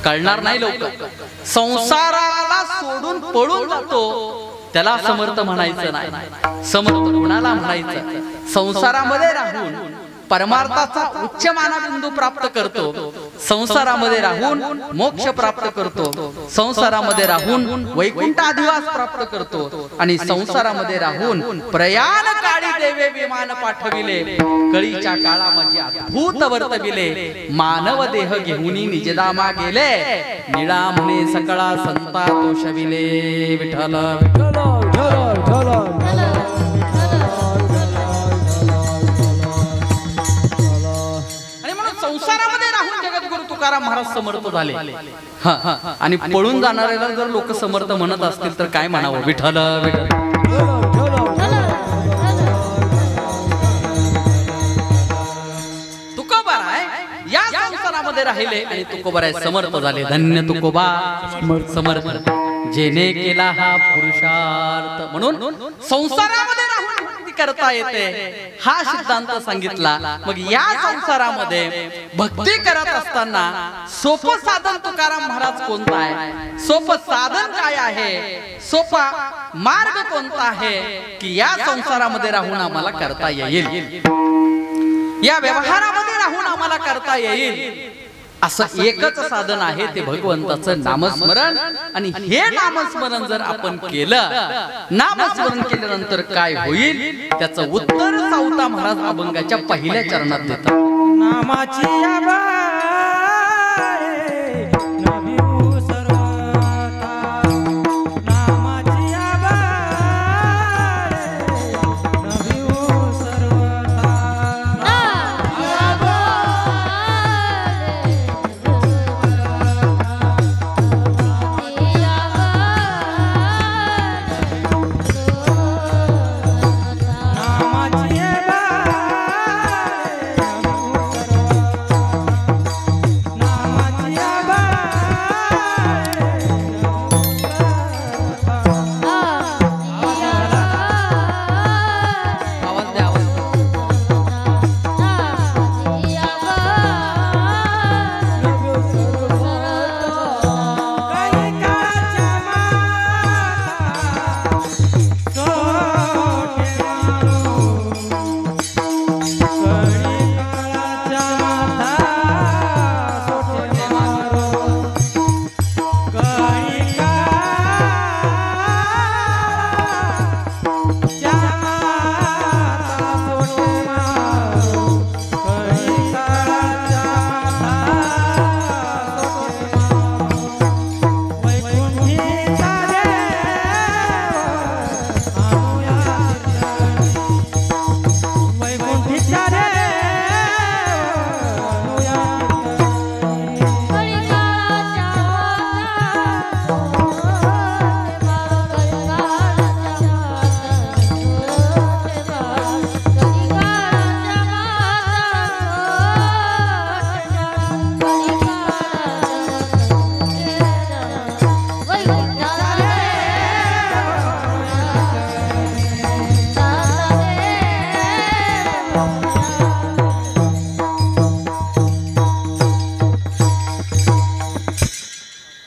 कळणार नाही लवकर. संसाराला सोडून पळून जातो त्याला समर्थ म्हणायचं नाही. समर्थ कुणाला म्हणायचं? संसारामध्ये राहून परमार्थाचा उच्च मानबिंदू प्राप्त करतो, संसारामध्ये राहून मोक्ष प्राप्त करतो, संसारामध्ये राहून वैकुंठ अधिवास प्राप्त करतो आणि संसारामध्ये राहून प्रयाण काळी देवे विमान पाठविले, कळीच्या काळा माझे अद्भुत वर्तविले, मानव देह घेऊन निजदामा गेले, निळा म्हणे सकळा संता तोषविले. विठ्ठल संसारामध्ये राहून जगद्गुरु तुकाराम महाराज समर्थ झाले. आणि पळून जाणाऱ्याला जर लोक समर्थ म्हणत असतील तर काय म्हणावं? विठ्ठल तुकोबाराय या संसारामध्ये राहिले आणि तुकोबाराय समर्थ झाले. धन्य तुकोबा समर्थ, जेने केला हा पुरुषार्थ. म्हणून संसारामध्ये राहून करता येते हा सिद्धांत सांगितला. मग या संसारामध्ये भक्ती करत असताना सोपं साधन तुकाराम महाराज कोणतं आहे? सोपं साधन काय आहे? सोपा मार्ग कोणता आहे की या संसारामध्ये राहून आम्हाला करता येईल, या व्यवहारामध्ये राहून आम्हाला करता येईल? असं एकच साधन आहे, ते भगवंताचं नामस्मरण. आणि हे नामस्मरण जर आपण केलं, नामस्मरण केल्यानंतर काय होईल त्याचं उत्तर सावता महाराज अभंगाच्या पहिल्या चरणात देतात. नामाची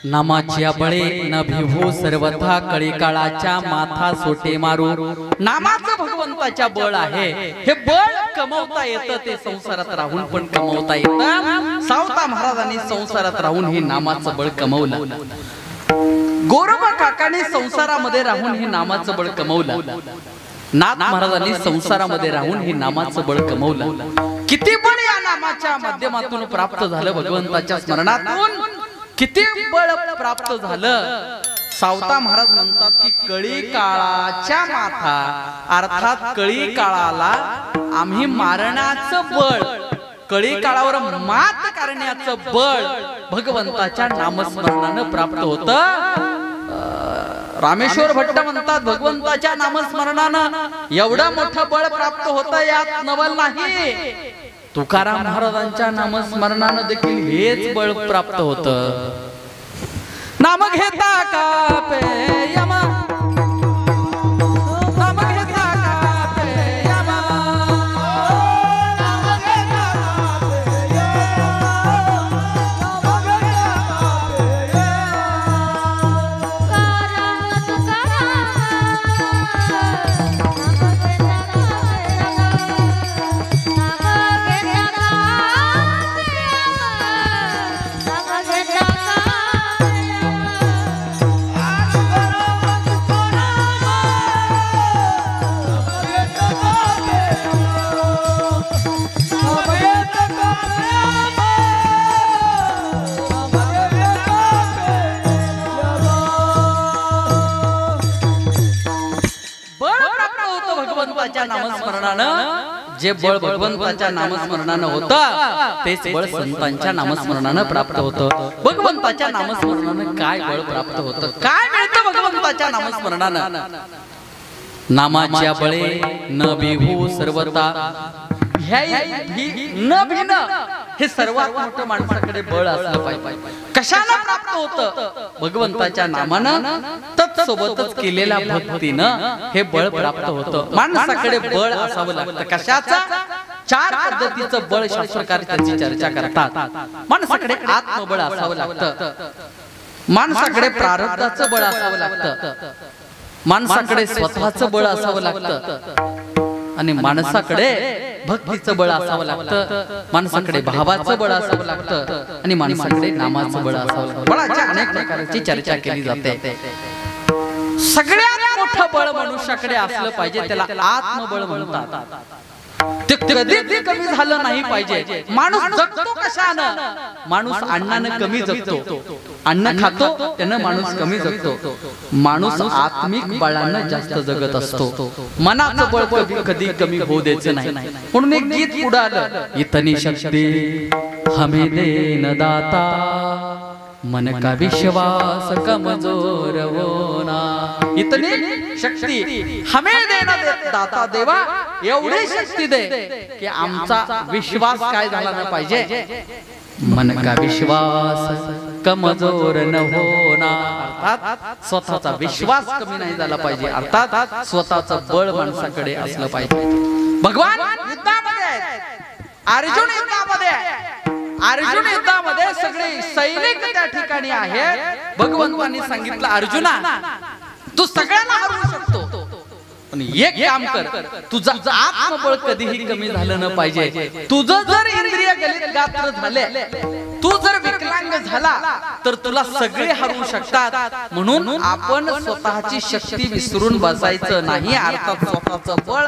नामाच्या बळे न भिवू सर्वथा कळी काळाच्या माथा सोटे मारू. नामाचं भगवंताच्या बळ आहे. हे बळ कमवता येतं, ते संसारात राहून पण कमवता येतं. सावता महाराजांनी संसारात राहून हे नामाचं बळ कमवलं. गोरोबा काकाने संसारामध्ये राहून हे नामाचं बळ कमवलं. नाथ महाराजांनी संसारामध्ये राहून हे नामाचं बळ कमवलं. किती बळ या नामाच्या माध्यमातून प्राप्त झालं, भगवंताच्या स्मरणातून किती बळ प्राप्त झालं. सावता महाराज म्हणतात की कळी काळाच्या माथा, अर्थात कळी काळाला आम्ही मारण्याचं बळ, कळी काळावर मात करण्याचं बळ भगवंताच्या नामस्मरणानं प्राप्त होतं. रामेश्वर भट्ट म्हणतात भगवंताच्या नामस्मरणानं एवढं मोठं बळ प्राप्त होतं, यात नवल नाही. तुकाराम महाराजांच्या नामस्मरणानं देखील हेच बळ प्राप्त होतं. नाम घेता का पे यमा, नाम घेता का पे यमा, नाम घेता का पे नामस्मरणानं जे बळ भगवंताच्या नामस्मरणानं होतं तेच बळ संतांच्या नामस्मरणानं प्राप्त होतं. भगवंताच्या नामस्मरणानं काय बळ प्राप्त होतं, काय मिळतं भगवंताच्या नामस्मरणानं? नामाच्या बळे न बिहू सर्वता, न भिन हे सर्वात मोठं माणसाकडे बळ असलं पाहिजे. कशाला प्राप्त होतं? भगवंताच्या नामानं तत्सोबतच केलेल्या भक्तीनं हे बळ प्राप्त होतं. माणसाकडे बळ असावं लागतं. कशाचं? चार पद्धतीचं बळ शास्त्रकार त्याची चर्चा करतात. माणसाकडे आत्मबळ असावं लागतं, माणसाकडे प्रारब्धाचं बळ असावं लागतं, माणसाकडे स्वतःचं बळ असावं लागतं आणि माणसाकडे भक्तीचं बळ असावं लागतं, माणसाकडे भावाचं बळ असावं लागतं आणि माणसाकडे नामाचं बळ असावं लागतं. बळाच्या अनेक प्रकारची चर्चा केली जाते. सगळ्यात मोठं बळ मनुष्याकडे असलं पाहिजे, त्याला आत्मबळ म्हणतात. ते कधीच कमी झालं नाही पाहिजे. माणूस जगतो कशानं? माणूस अन्नानं कमी जगतो, अन्न खातो त्यानं माणूस कमी जगतो. माणूस आत्मिक बळानं जास्त जगत असतो. मनाचं बळ कधी कमी होऊ द्यायचं नाही. म्हणून एक गीत पुढे आलं, इतनी शक्ती हमें देन दाता, मन का विश्वास कमजोर होना. इतनी शक्ती हमें देना दाता, देवा एवढी शक्ती दे की आमचा विश्वास काय झाला न पाहिजे, मन का विश्वास कमजोर न होना. अर्थात स्वतःचा विश्वास कमी नाही झाला पाहिजे, अर्थात स्वतःचं बळ माणसाकडे असलं पाहिजे. भगवान युद्धामध्ये आहेत, अर्जुन युद्धामध्ये आहे. अर्जुन युद्धामध्ये सगळे सैनिक त्या ठिकाणी आहेत. भगवंतांनी सांगितलं, अर्जुना तू सगळ्यांना हरवू शकतो, पण एक काम कर, तुझं आत्मबळ कधीही कमी झालं न पाहिजे. तुझं जर इंद्रिय गलित गात्र झाले, तू जर विकलांग झाला तर तुला सगळे हरवू शकतात. म्हणून आपण स्वतःची शक्ती विसरून बसायचं नाही, अर्थात स्वतःचं बळ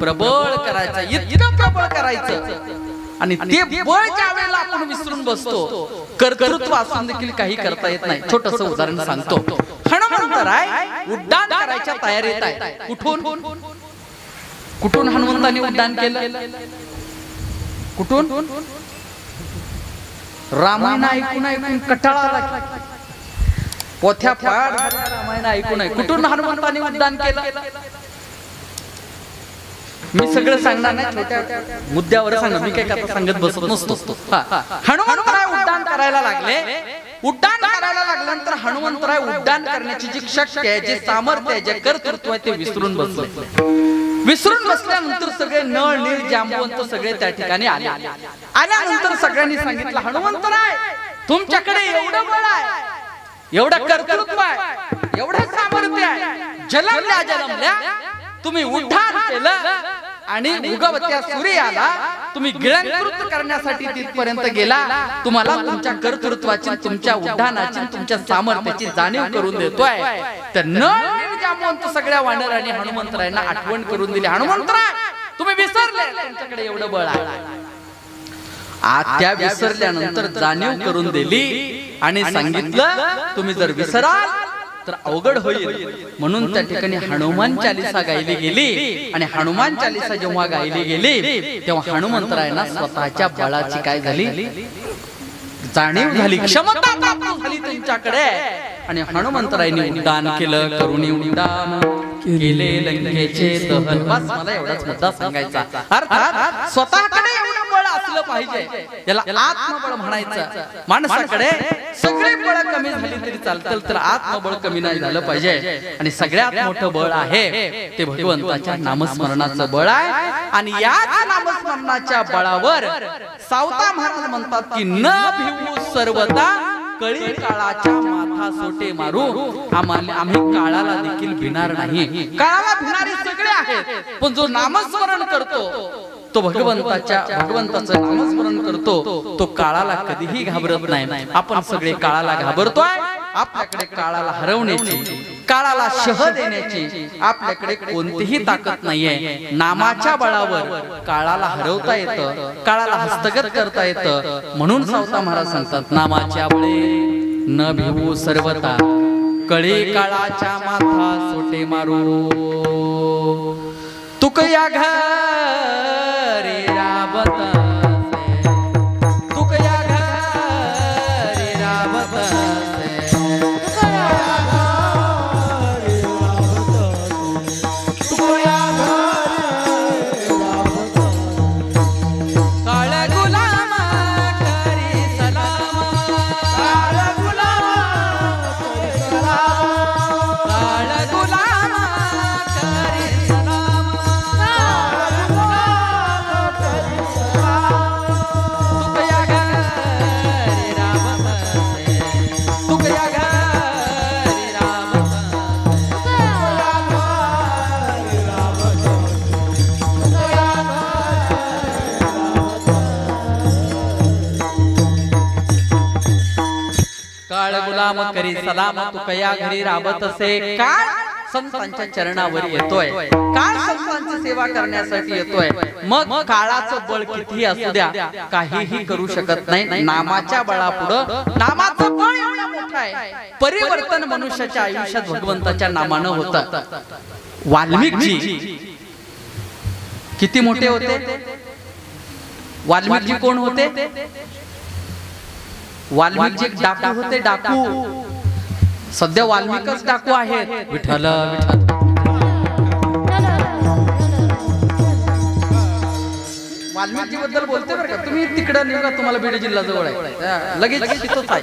प्रबळ करायचं, इतकं प्रबळ करायचं. आणि ते बळ ज्या वेळेला आपण विसरून बसतो, कर्तृत्व असून देखील काही करता येत नाही. छोटस उदाहरण सांगतो. हनुमंतराय उड्डाण करायच्या तयारीत आहे. कुठून हनुमंताने उड्डाण केलं? कुठून? रामायण ऐकून कटाळा आला, पोथ्या पाड रामायण ऐकून. कुठून हनुमंताने उड्डाण केलं? मी सगळं सांगणार नाही, छोट्या मुद्द्यावर सांगणार. मी काय करता सांगत बसत नसतो. हनुमंतराय उड्डाण करायला लागले. उड्डाण करायला लागल्यानंतर हनुमंतराय उड्डाण करण्याची जी शक्ती आहे, जे सामर्थ्य आहे, जे कर्तृत्व आहे, ते विसरून बसले. विसरून बसल्यानंतर सगळे नळ नीळ जांबवंत सगळे त्या ठिकाणी आले. आल्यानंतर सगळ्यांनी सांगितलं, हनुमंतराय तुमच्याकडे एवढं बळ आहे, एवढं कर्तृत्व आहे, एवढं सामर्थ्य आहे. जलमल्या तुम्ही उद्धार केलं आणि उगवत्या सूर्याला तुम्ही गिळंकृत करण्यासाठी तिथपर्यंत गेला. तुम्हाला तुमच्या कर्तृत्वाची, तुमच्या उड्डाणाची, तुमच्या सामर्थ्याची जाणीव करून देतोय. तर न सगळ्या वानरांनी हनुमंतरायांना आठवण करून दिली. हनुमंतराय तुम्ही विसरले, तुमच्याकडे एवढं बळ आहे. त्या विसरल्यानंतर जाणीव करून दिली आणि सांगितलं तुम्ही जर विसराल तर अवघड होईल. म्हणून त्या ठिकाणी हनुमान चालीसा गायली गेली. आणि हनुमान चालीसा जेव्हा गायली गेली तेव्हा हनुमंतरायांना स्वतःच्या बळाची काय झाली, जाणीव झाली, क्षमता प्राप्त झाली त्यांच्याकडे. आणि हनुमंतरायांनी उड्डाण केलं, करुणी उड्डाण केले लंकेचे दहन. बस मला एवढाच मुद्दा सांगायचा. अर्थात स्वतःकडे एवढं बळ असलं पाहिजे, याला आत्मबळ म्हणायचं. माणसाकडे सगळे बळ कमी झाली तरी चालतं, तर आत्मबळ कमी नाही झालं पाहिजे. आणि सगळ्यात मोठं बळ आहे ते भगवंताच्या नामस्मरणाचं बळ आहे. आणि याच नामस्मरणाच्या बळावर सावता महाराज म्हणतात की न भिवू सर्वता कळी काळाच्या माथा सोटे मारू. आम्ही काळाला देखील भिणार नाही. काळाला भिणारे सगळे आहेत, पण जो नामस्मरण करतो, तो भगवंताचं नामस्मरण करतो, तो काळाला कधीही घाबरत नाही. आपण सगळे काळाला घाबरतोय. आपल्याकडे काळाला हरवण्याची, काळाला शह देण्याची आपल्याकडे कोणतीही ताकद नाहीये. नामाच्या बळावर काळाला हरवता येतं, काळाला हस्तगत करता येतं. म्हणून सावता महाराज सांगतात नामाच्या बळे न भिवू सर्वता कळी काळाच्या माथा सोटे मारू. तुक या घरी राबत, तुक या घरी राबत, गुलाम करी सलाम तुकया घरी राबत असे. काळ संतांच्या चरणावर येतोय, काळ संतांची सेवा करण्यासाठी येतोय. मग काळाचं बळ कितीही असू द्या, काहीही करू शकत नाही नामाच्या बळापुढं. नामाचं बळ एवढं मोठं आहे. परिवर्तन मनुष्याच्या आयुष्यात भगवंताच्या नामानं होतं. वाल्मिकजी किती मोठे होते? वाल्मिकजी कोण होते? वाल्मिकजी डाकू होते, डाकू. सध्या वाल्मिकच डाकू आहेत. विठ्ठल विठ्ठल. वाल्मिकजी बद्दल बोलते बरं का. तुम्ही तिकडे निघा, तुम्हाला बीड जिल्हा जवळ आहे, लगेच तिथंच आहे.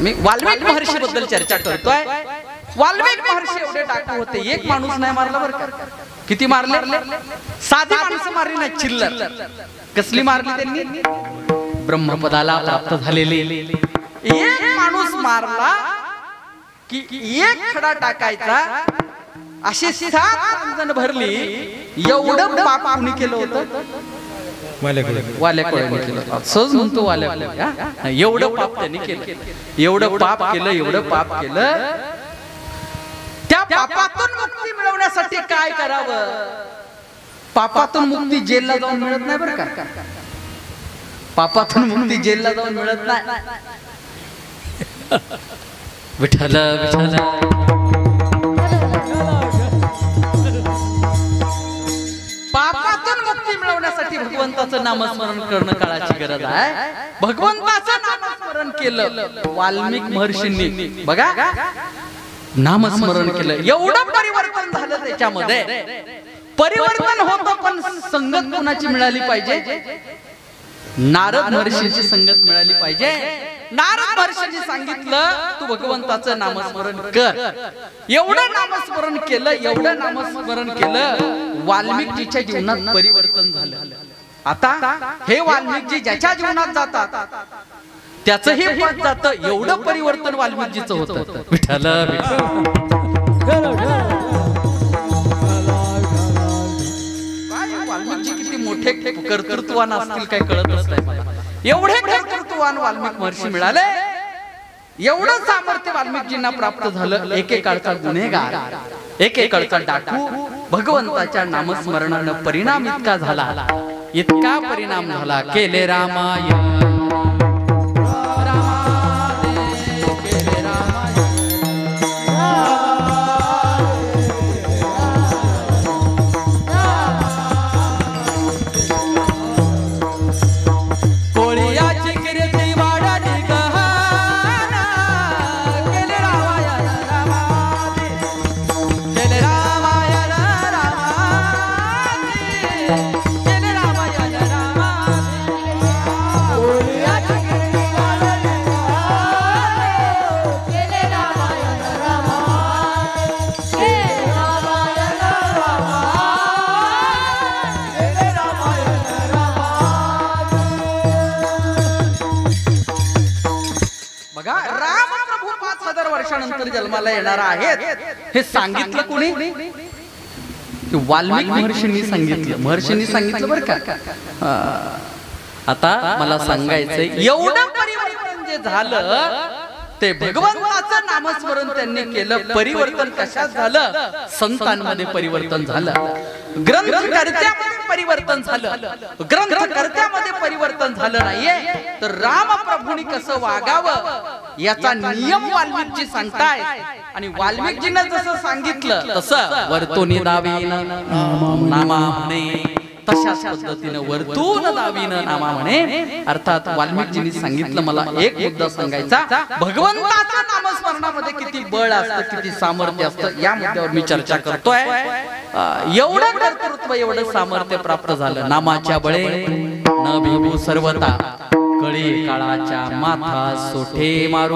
मी वाल्मिक महर्षी बद्दल चर्चा करतोय. वाल्मिक महर्षी एवढे डाकू होते, एक माणूस नाही मारला बरं का. किती मारले? साधी माणसं मारली नाही, चिल्लर. कसली मारली त्यांनी? ब्रह्मपदाला प्राप्त झालेले. एक माणूस मारला की एक खडा टाकायचा, अशी 7 जण भरली. एवढं पाप कुणी केलं होतं? वाल्याकडे केलं. सहज म्हणतो वाल्याकडे. एवढं पाप त्यांनी केलं, एवढं पाप केलं, एवढं पाप केलं. त्या पापातून मुक्ती मिळवण्यासाठी काय करावं? पापातून मुक्ती जेलला जाऊन मिळत नाही बरं का. पापातून मुक्ती जेलला जाऊन मिळत नाही. विठ्ठल विठ्ठल. पापातून मुक्ती मिळवण्यासाठी भगवंताचं नामस्मरण करणं काळाची गरज आहे. भगवंताचं नामस्मरण केलं वाल्मिक महर्षींनी. बघा, नामस्मरण केलं, एवढं परिवर्तन झालं त्याच्यामध्ये. परिवर्तन होतं, पण संगत कोणाची मिळाली पाहिजे? नारद महर्षींची संगत मिळाली पाहिजे. नारद महर्षींनी सांगितलं तू भगवंताचं नामस्मरण कर. एवढं नामस्मरण केलं, एवढं नामस्मरण केलं, वाल्मिकजीच्या जीवनात परिवर्तन झालं. आता हे वाल्मिकजी ज्याच्या जीवनात जातात त्याचंही पद जातं. एवढं परिवर्तन वाल्मिकीचं होतं. विठ्ठल वाल्मिकी किती मोठे कर्तृत्वान असतील काय कळतच नाही मला. एवढे कर्तृत्वान वाल्मिक महर्षी मिळाले, एवढं सामर्थ्य वाल्मिकींना प्राप्त झालं. एकेकाळचा गुन्हेगार, एकेकाळचा डाकू भगवंताच्या नामस्मरणानं परिणाम इतका झाला, इतका परिणाम झाला. केले रामायण जन्माला येणार आहेत हे सांगितलं कोणी? वाल्मिक महर्षींनी सांगितलं. महर्षींनी सांगितलं बरं का. आता मला सांगायचंय, एवढं परिवर्तन जे झालं ते भगवंताचं नामस्मरण त्यांनी केलं. परिवर्तन कशात झालं? संतांमध्ये परिवर्तन झालं, ग्रंथकर्त्यामध्ये परिवर्तन झालं. ग्रंथकर्त्यामध्ये परिवर्तन झालं नाहीये तर रामप्रभूंनी कसं वागावं याचा नियम वाल्मिकजी सांगताय. आणि वाल्मिकजींना जसं सांगितलं तसं वर्तोनी दावीन नामा म्हणे, तशाच पद्धतीने वर्तून दावीन नामा म्हणे. अर्थात वाल्मिकजींनी सांगितलं. मला एक मुद्दा सांगायचा, भगवंताच्या नामस्मरणामध्ये किती बळ असतं, किती सामर्थ्य असतं, या मुद्द्यावर मी चर्चा करतोय. एवढं कर्तृत्व, एवढं सामर्थ्य प्राप्त झालं. नामाच्या बळे न भिवू सर्वता, कळी काळाच्या माथा सोठे मारू.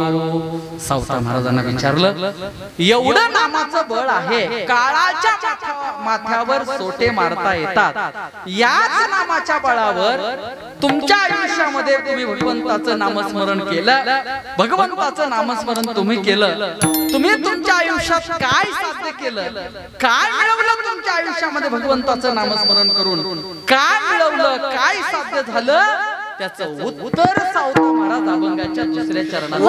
सावता महाराजांना विचारलं, एवढं नामाचं बळ आहे, काळाच्या माथ्यावर सोटे मारता येतात, याच नामाच्या बळावर तुमच्या आयुष्यामध्ये तुम्ही भगवंताचं नामस्मरण केलं, भगवंताचं नामस्मरण तुम्ही केलं, तुम्ही तुमच्या आयुष्यात काय साध्य केलं, काय मिळवलं तुमच्या आयुष्यामध्ये भगवंताचं नामस्मरण करून, काय मिळवलं, काय साध्य झालं, त्याचं उत्तर सावता महाराज अभंगाच्या दुसऱ्या चरणात.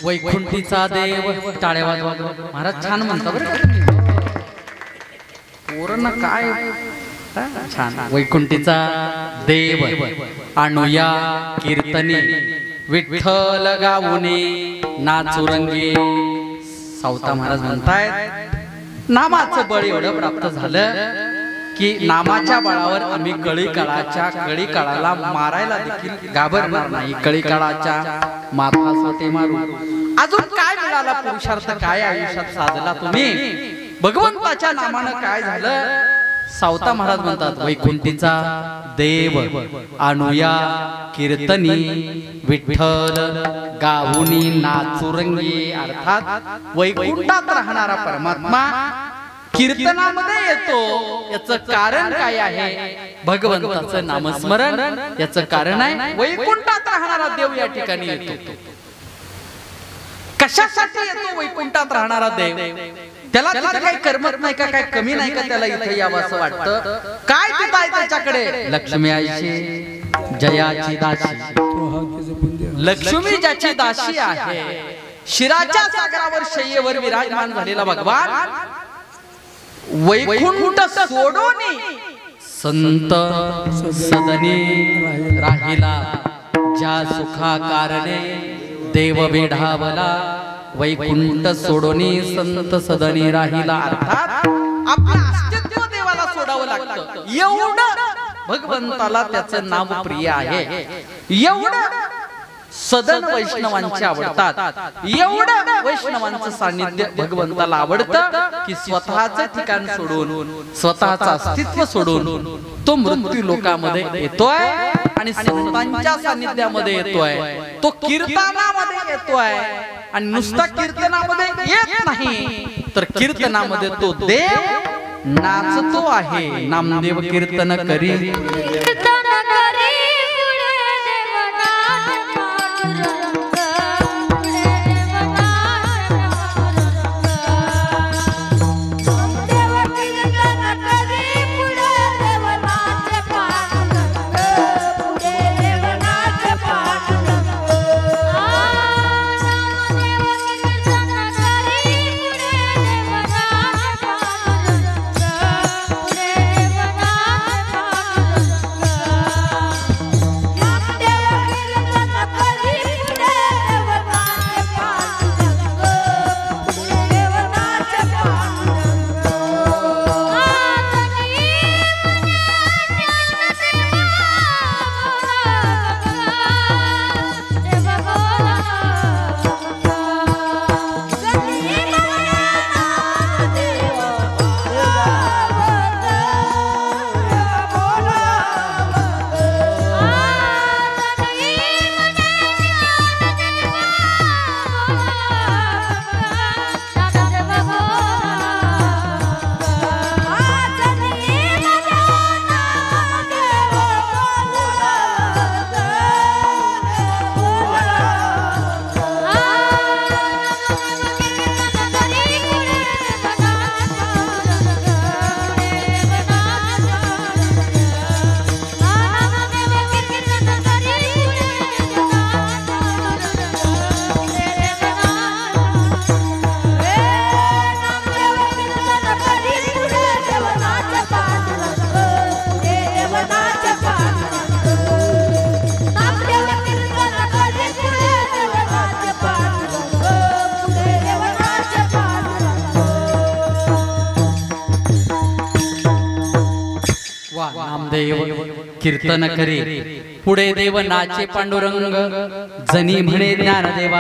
वैकुंठीचा देव टाळ्या वाजवा महाराज छान म्हणता बरं का तुम्ही पोरांना काय छान वैकुंठीचा देव आणूया कीर्तनी विठ्ठल गाऊने नाचुरंगी सावता महाराज म्हणतायत नामाचं बळ एवढं प्राप्त झालं की नामाच्या बळावर आम्ही कळी काळाला मारायला देखील घाबरणार नाही कळी काळाच्या माथा सोटे मारू अजून काय मिळाला पुरुषार्थ काय आयुष्यात साधला तुम्ही भगवंताच्या नामानं काय झालं सावता महाराज म्हणतात वैकुंठीचा देव आणूया कीर्तनी विठ्ठल गाऊनी नाचुरंगी अर्थात वैकुंठात राहणारा परमात्मा कीर्तनामध्ये येतो याचं कारण काय आहे भगवंताचं नामस्मरण याचं कारण आहे वैकुंठात राहणारा देव या ठिकाणी येतो कशासाठी येतो वैकुंठात राहणारा देव त्याला तिथे काही करमत नाही का काय कमी नाही का त्याला इथे यावं असं वाटतं काय तिथं आहे त्याच्याकडे लक्ष्मी आईची जयाची दासी लक्ष्मी ज्याची दासी आहे शिराच्या सागरावर शय्येवर विराजमान झालेला भगवान वैकुंठ सोडून संत सदनी राहिला ज्या सुखा कारणे देव वेढावला वैकुंठ सोडोनी संत सदनी राहिला अर्थात आपलं अस्तित्व देवाला सोडावं लागतं एवढं भगवंताला त्याचं नाम प्रिय आहे एवढं सदन वैष्णवांचे आवडतात एवढं वैष्णवांचं सानिध्य भगवंताला आवडतं की स्वतःचं ठिकाण सोडून स्वतःचं अस्तित्व सोडून तो मृत्यू लोकामध्ये येतोय आणि संतांच्या सानिध्यामध्ये येतोय तो कीर्तनामध्ये येतोय आणि नुसता कीर्तनामध्ये येत नाही तर कीर्तनामध्ये तो देव नाचतो आहे नामदेव कीर्तन करी कीर्तन करे पुढे देव नाचे पांडुरंग जनी म्हणे ज्ञानदेवा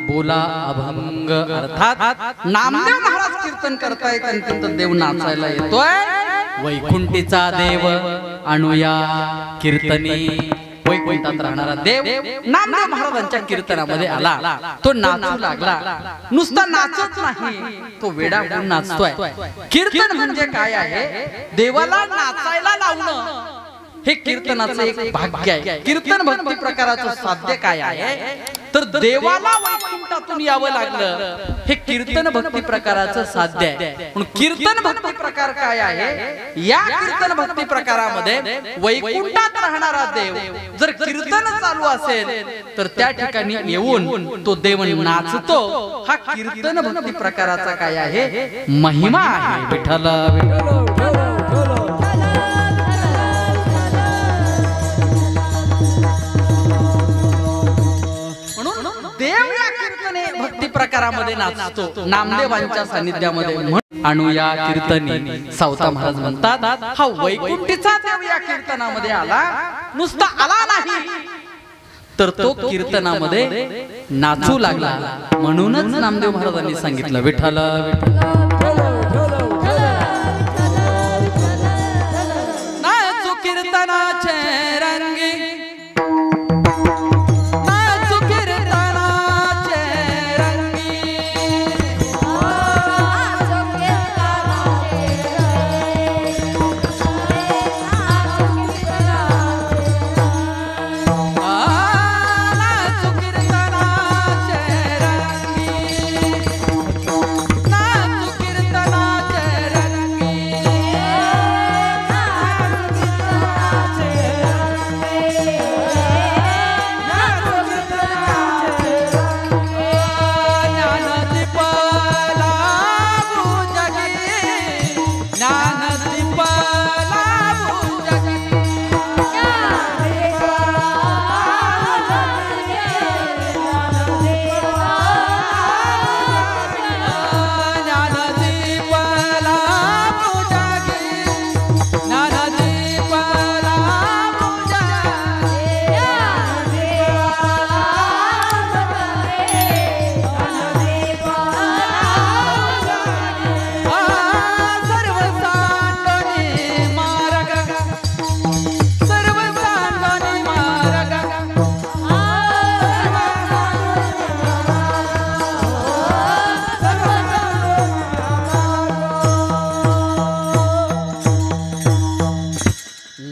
बोला अभंग अर्थात नामदेव महाराज कीर्तन करतायत आणि तिथं देव नाचायला येतोय वैकुंठीचा देव आणूया कीर्तनी वैकुंठात राहणारा देव नामदेव महाराजांच्या कीर्तनामध्ये आला तो नाचू लागला नुसता नाचत नाही तो वेडा होऊन नाचतोय कीर्तन म्हणजे काय आहे देवाला नाचायला लावणं हे कीर्तनाचं एक भाग्य आहे कीर्तन भक्ती प्रकाराचं साध्य काय आहे तर देवाला वैकुंठातून यावं लागलं. हे कीर्तन भक्ती प्रकाराचं साध्य आहे. पण कीर्तन भक्ती प्रकार काय आहे? या कीर्तन भक्ती प्रकारामध्ये वैकुंठात राहणारा देव जर कीर्तन चालू असेल तर त्या ठिकाणी येऊन तो देव नाचतो. हा कीर्तन भक्ती प्रकाराचा काय आहे? महिमा आहे. विठ्ठल देव या कीर्तने भक्ती प्रकारामध्ये नाचतो नामदेवांच्या सानिध्यामध्ये. आणू या कीर्तनी सावता महाराज म्हणतात हा वैकुंठीचा देव या कीर्तनामध्ये आला. नुसता आला नाही तर तो कीर्तनामध्ये नाचू लागला. म्हणूनच नामदेव महाराजांनी सांगितलं विठ्ठल नाचू कीर्तनाचे रंगी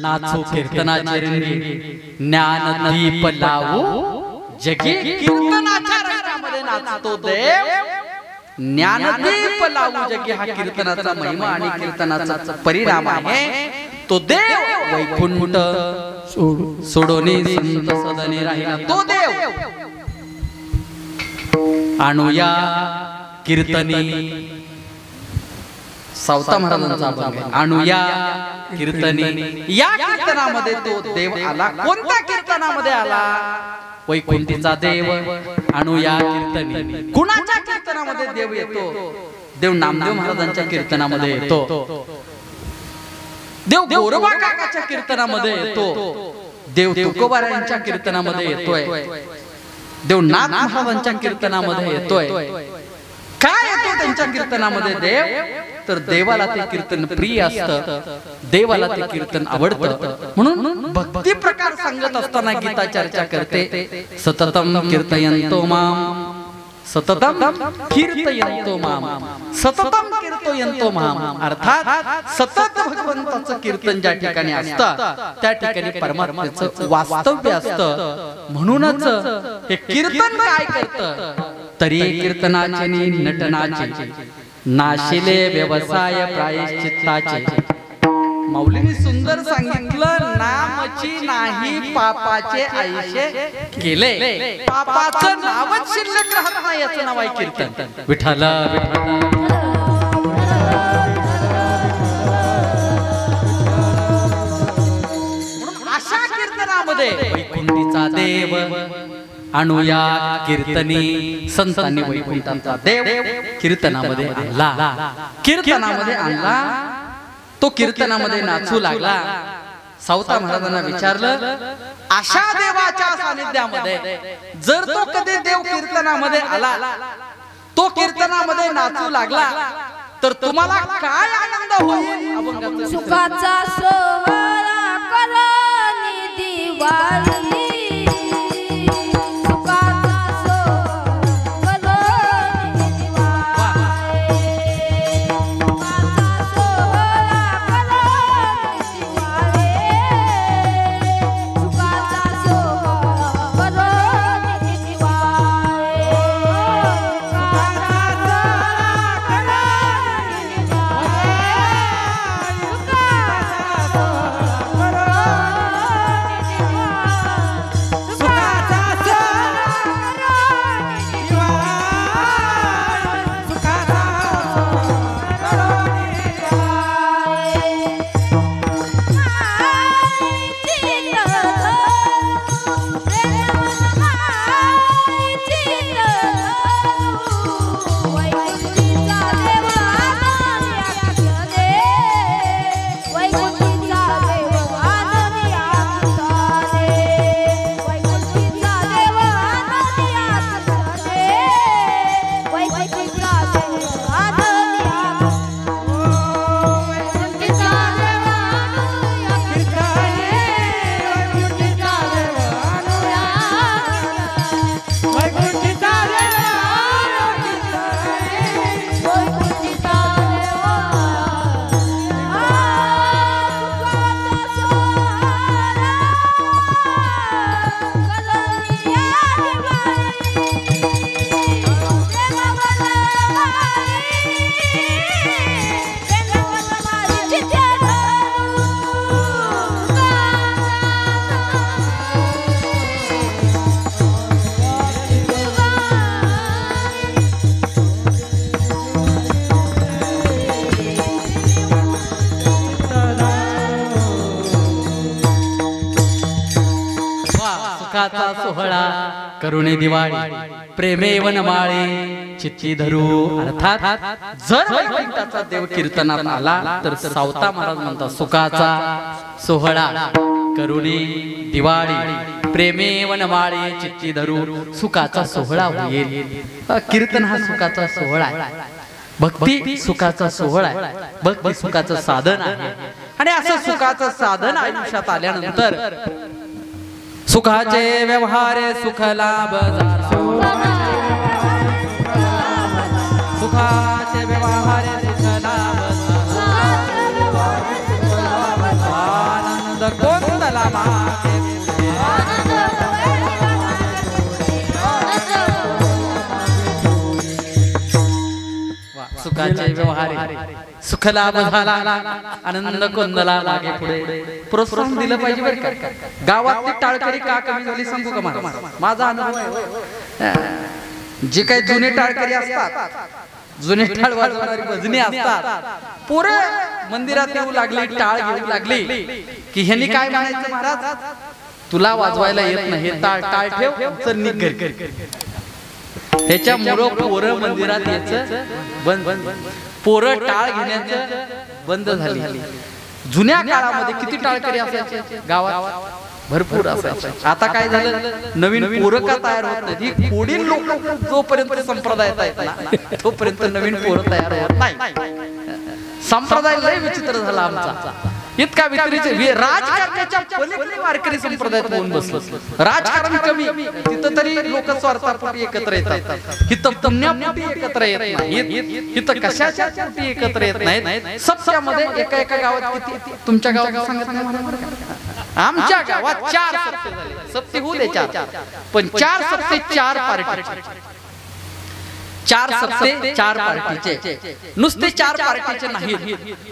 नाचो कीर्तनाचे रंगी ज्ञानदीप लावू जगी. कीर्तनाच्या रंगामध्ये नाचतो देव. ज्ञानदीप लावू जगी हा कीर्तनाचा महिमा आणि कीर्तनाचा परिणाम आहे. तो देव वैकुंठ सोडोनी संत सदनी राहिला तो देव. आणूया कीर्तनी सावता महाराजांचा अभंग आहे. आणूया कीर्तनी या कीर्तनामध्ये तो देव आला. कोणत्या कीर्तनामध्ये आला? वैकुंठीचा देव. आणूया कीर्तनी कुणाच्या कीर्तनामध्ये देव येतो? देव नामदेव महाराजांच्या कीर्तनामध्ये येतो. देव गोरोबा काकाच्या कीर्तनामध्ये येतो. देव तुकोबारायांच्या कीर्तनामध्ये येतोय. देव नाथ महाराजांच्या कीर्तनामध्ये येतोय. काय येतो त्यांच्या कीर्तनामध्ये देव? तर देवाला ते कीर्तन प्रिय असतं. देवाला ते कीर्तन आवडतं. म्हणून भक्ती प्रकार सांगत असताना गीता चर्चा करते सततम कीर्तयन्तो माम सततम कीर्तयन्तो माम सततम कीर्तयन्तो माम. अर्थात सतत भगवंताचं कीर्तन ज्या ठिकाणी असतं त्या ठिकाणी परमात्म्याचं वास्तव्य असतं. म्हणूनच हे कीर्तन काय करतं? तरी कीर्तनाचे नटनाचे नाशिले व्यवसाय प्रायश्चित्ताचे. माऊलींनी सुंदर सांगितलं नामची नाही पापाचे आयुष्य केले. पापाचं नावच शिल्लक राहत नाही याचं नाव आहे कीर्तन. विठ्ठल अशा कीर्तनामध्ये वैकुंठीचा देव आणूया कीर्तनी. संतांनी वैकुंठाचा देव कीर्तनामध्ये आणला. कीर्तनामध्ये आणला. तो कीर्तनामध्ये नाचू लागला. सावता महाराजांना विचारलं अशा देवाच्या सानिध्यामध्ये जर तो कधी देव कीर्तनामध्ये आला, तो कीर्तनामध्ये नाचू लागला तर तुम्हाला काय आनंद होईल? सुखाचा सोहळा करोनी दिवाळी. सुखाचा सोहळा करुणे दिवाळी प्रेमे वनमाळे चित्ती धरू. अर्थात जर वैकुंठाचा देव कीर्तनात आला तर सावता महाराज म्हणतात सुखाचा सोहळा करुणे दिवाळी प्रेमे वनमाळे चित्ती धरू. सुखाचा सोहळा होईल. कीर्तन हा सुखाचा सोहळा आहे. भक्ती सुखाचा सोहळा आहे. भक्ती सुखाचं साधन आहे. आणि असं सुखाचं साधन आयुष्यात आल्यानंतर सुखाचे व्यवहारे सुख लाभ झाला. सुखाचे व्यवहारे सुख लाभ झाला. आनंद कोंदला मागे सुखाचे व्यवहारे सुख लाभ झाला. आनंद कोंदला मागे पुढे. प्रोत्साहन दिलं पाहिजे बरं का. गावातली टाळकरी का कमी झाली सांगू का मला? माझा अनुभव आहे. जे काही जुने टाळकरी असतात, जुने टाळ वाजवणारी भजनी असतात, पुरे मंदिरात येऊ लागली, टाळ घेऊ लागली की ह्यांनी काय म्हणायचं, महाराज तुला वाजवायला येत नाही, टाळ टाळ ठेव तर निघ घरी. त्याच्यामुळं पोरं मंदिरात यायचं बंद, पोरं टाळ घेण्याचं बंद झाली. जुन्या काळामध्ये किती टाळकरी असायचे गावात, भरपूर असायचे. आता काय झालं, नवीन पोरं का तयार होत नाही. ही पुढील लोक जोपर्यंत संप्रदायात आहेत ना तोपर्यंत नवीन पोरं तयार होत नाही. संप्रदाय लय विचित्र झाला आमचा. इतका विक्रीचे राजकारणाच्या पलीकडे वारकरी संप्रदायात होऊन बसलो. राजकारण कमी, तिथं तरी लोक स्वार्थापोटी एकत्र येतात. इथं पुण्यापोटी एकत्र येत नाहीत. इथं कशाच्या पोटी एकत्र येत नाहीत. सप्त्यामध्ये एका गावात किती, तुमच्या गावात सांगत नाही, आमच्या गावात 4 सप्ते झाले. सप्ते होऊ दे 4, पण 4 सप्ते 4 पार्टी. 4 सप्ते 4 पार्टीचे. नुसते 4 पार्टीचे नाही,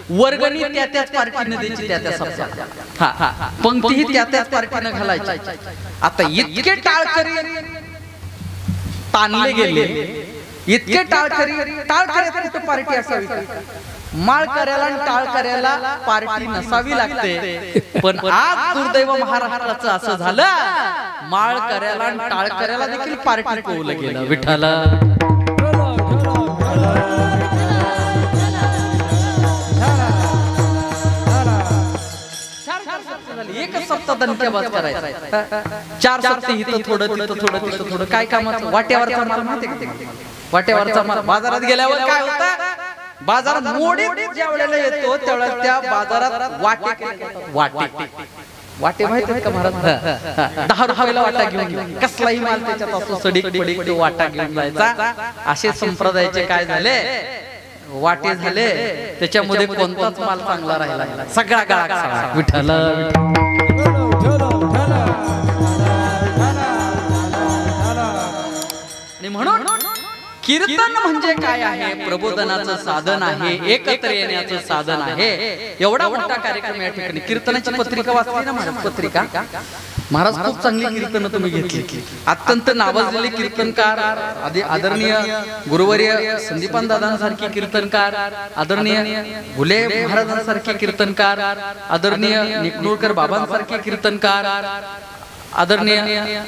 वर्गणी त्याच पार्टीने द्यायची त्या सप्त्यात. हा, पंक्तीही त्याच पार्टीने घालायची. आता इतके टाळकरी ताणले गेले, इतके टाळकरी कुठे पार्टी असावी? माळकऱ्याला आणि टाळकऱ्याला पार्टी नसावी लागते. पण आज दुर्दैव महाराष्ट्राचं असं झालं, माळकऱ्याला आणि टाळकऱ्याला देखील पार्टी पोवलं गेलं. विठ्ठला एकच सप्ताह दणक्याबाज करायचा. 4 सप्ते इथं थोडं तिथं थोडं तिथं थोडं. काय कामाचं? वाट्यावरचा माल माहिती आहे? वाट्यावरचा माल बाजारात गेल्यावर काय होतं, बाजार मोडीत ज्या वेळेला येतो त्यावेळेला त्या बाजारात वाटे माहिती आहेत का महाराज? 10 रुपयाला वाटा घेऊन कसलाही माल त्याच्यात असतो, सडीक पडीक तो वाटा घेऊन जायचा. असे संप्रदायाचे काय झाले, वाटे झाले. त्याच्यामध्ये कोणताच माल चांगला राहिला, सगळा गाळा. विठ्ठल म्हणून कीर्तन म्हणजे काय आहे? प्रबोधनाचं साधन आहे, एकत्र येण्याचं साधन आहे. एवढा मोठा कार्यक्रम या ठिकाणी. कीर्तनाची पत्रिका वाचली ना महाराज? पत्रिका महाराज खूप चांगली कीर्तन तुम्ही घेतली. अत्यंत नावाजलेले कीर्तनकार, आदरणीय गुरुवर्य संदीपान दादांसारखे कीर्तनकार, आदरणीय घुले महाराजांसारखे कीर्तनकार, आदरणीय निकनोळकर बाबांसारखे कीर्तनकार, आदरणीय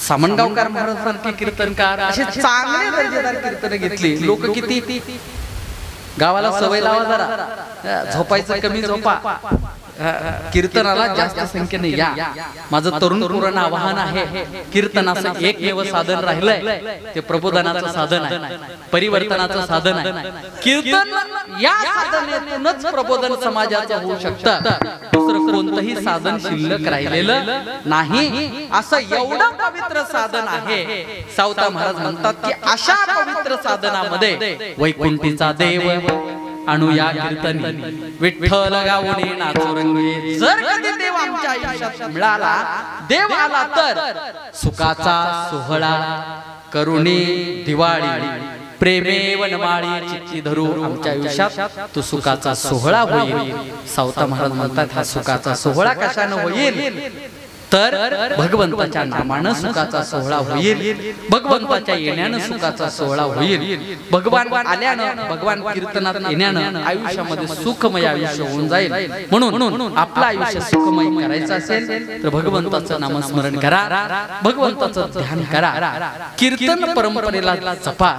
सामनगावकर महाराजांसारखे कीर्तनकार, असे चांगले दर्जेदार कीर्तन घेतली. लोक किती गावाला सवय लावा, जरा झोपायचं कमी झोपा, कीर्तनाला जास्त संख्येने या. माझं तरुण तरुण आवाहन आहे, कीर्तनाचं एकमेव साधन राहिलंय ते प्रबोधनाचं साधन आहे, परिवर्तनाचं साधन आहे. कीर्तन या साधनेतूनच प्रबोधन समाजाचं होऊ शकतं. दुसरं कोणतंही साधन शिल्लक राहिलेलं नाही. असं एवढं पवित्र साधन आहे. सावता महाराज म्हणतात की अशा पवित्र साधनामध्ये वैकुंठीचा देव आणू या कीर्तनी, विठ्ठल गावणे नाचू रंगे. जर कधी देव आमच्या आयुष्यात मिळाला, देव आला तर सुखाचा सोहळा करुणे दिवाळी प्रेमे वनमाळी चित्ती धरू. आमच्या आयुष्यात तो सुखाचा सोहळा होईल. सावता महाराज म्हणतात हा सुखाचा सोहळा कशाने होईल? तर भगवंताच्या नामानं सुखाचा सोहळा होईल, भगवंताच्या येण्यानं सुखाचा सोहळा होईल, भगवान आल्यानं भगवान कीर्तनात येण्यानं आयुष्यामध्ये सुखमय आयुष्य होऊन जाईल. म्हणून आपलं आयुष्य सुखमय करायचं असेल तर भगवंताचं नामस्मरण करा, भगवंताचं ध्यान करा, कीर्तन परंपरेला जपा,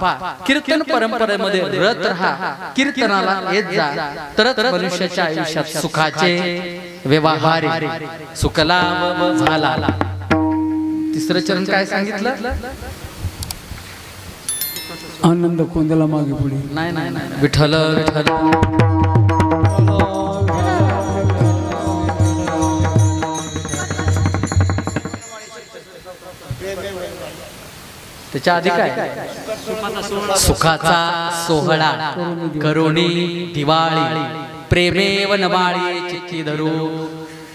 कीर्तन परंपरेमध्ये रत राहा, कीर्तनाला येत जा, तरच मनुष्याच्या आयुष्यात सुखाचे व्यवहार सुखलाभ झाला. तिसरं चरण काय सांगितलं? आनंद कोंदला मागे पुढे. नाही नाही नाही, विठ्ठल विठ्ठल. त्याच्या आधी काय? सुखाचा सोहळा करुणी दिवाळी, प्रेमेव नवाळी चित्ती धरू.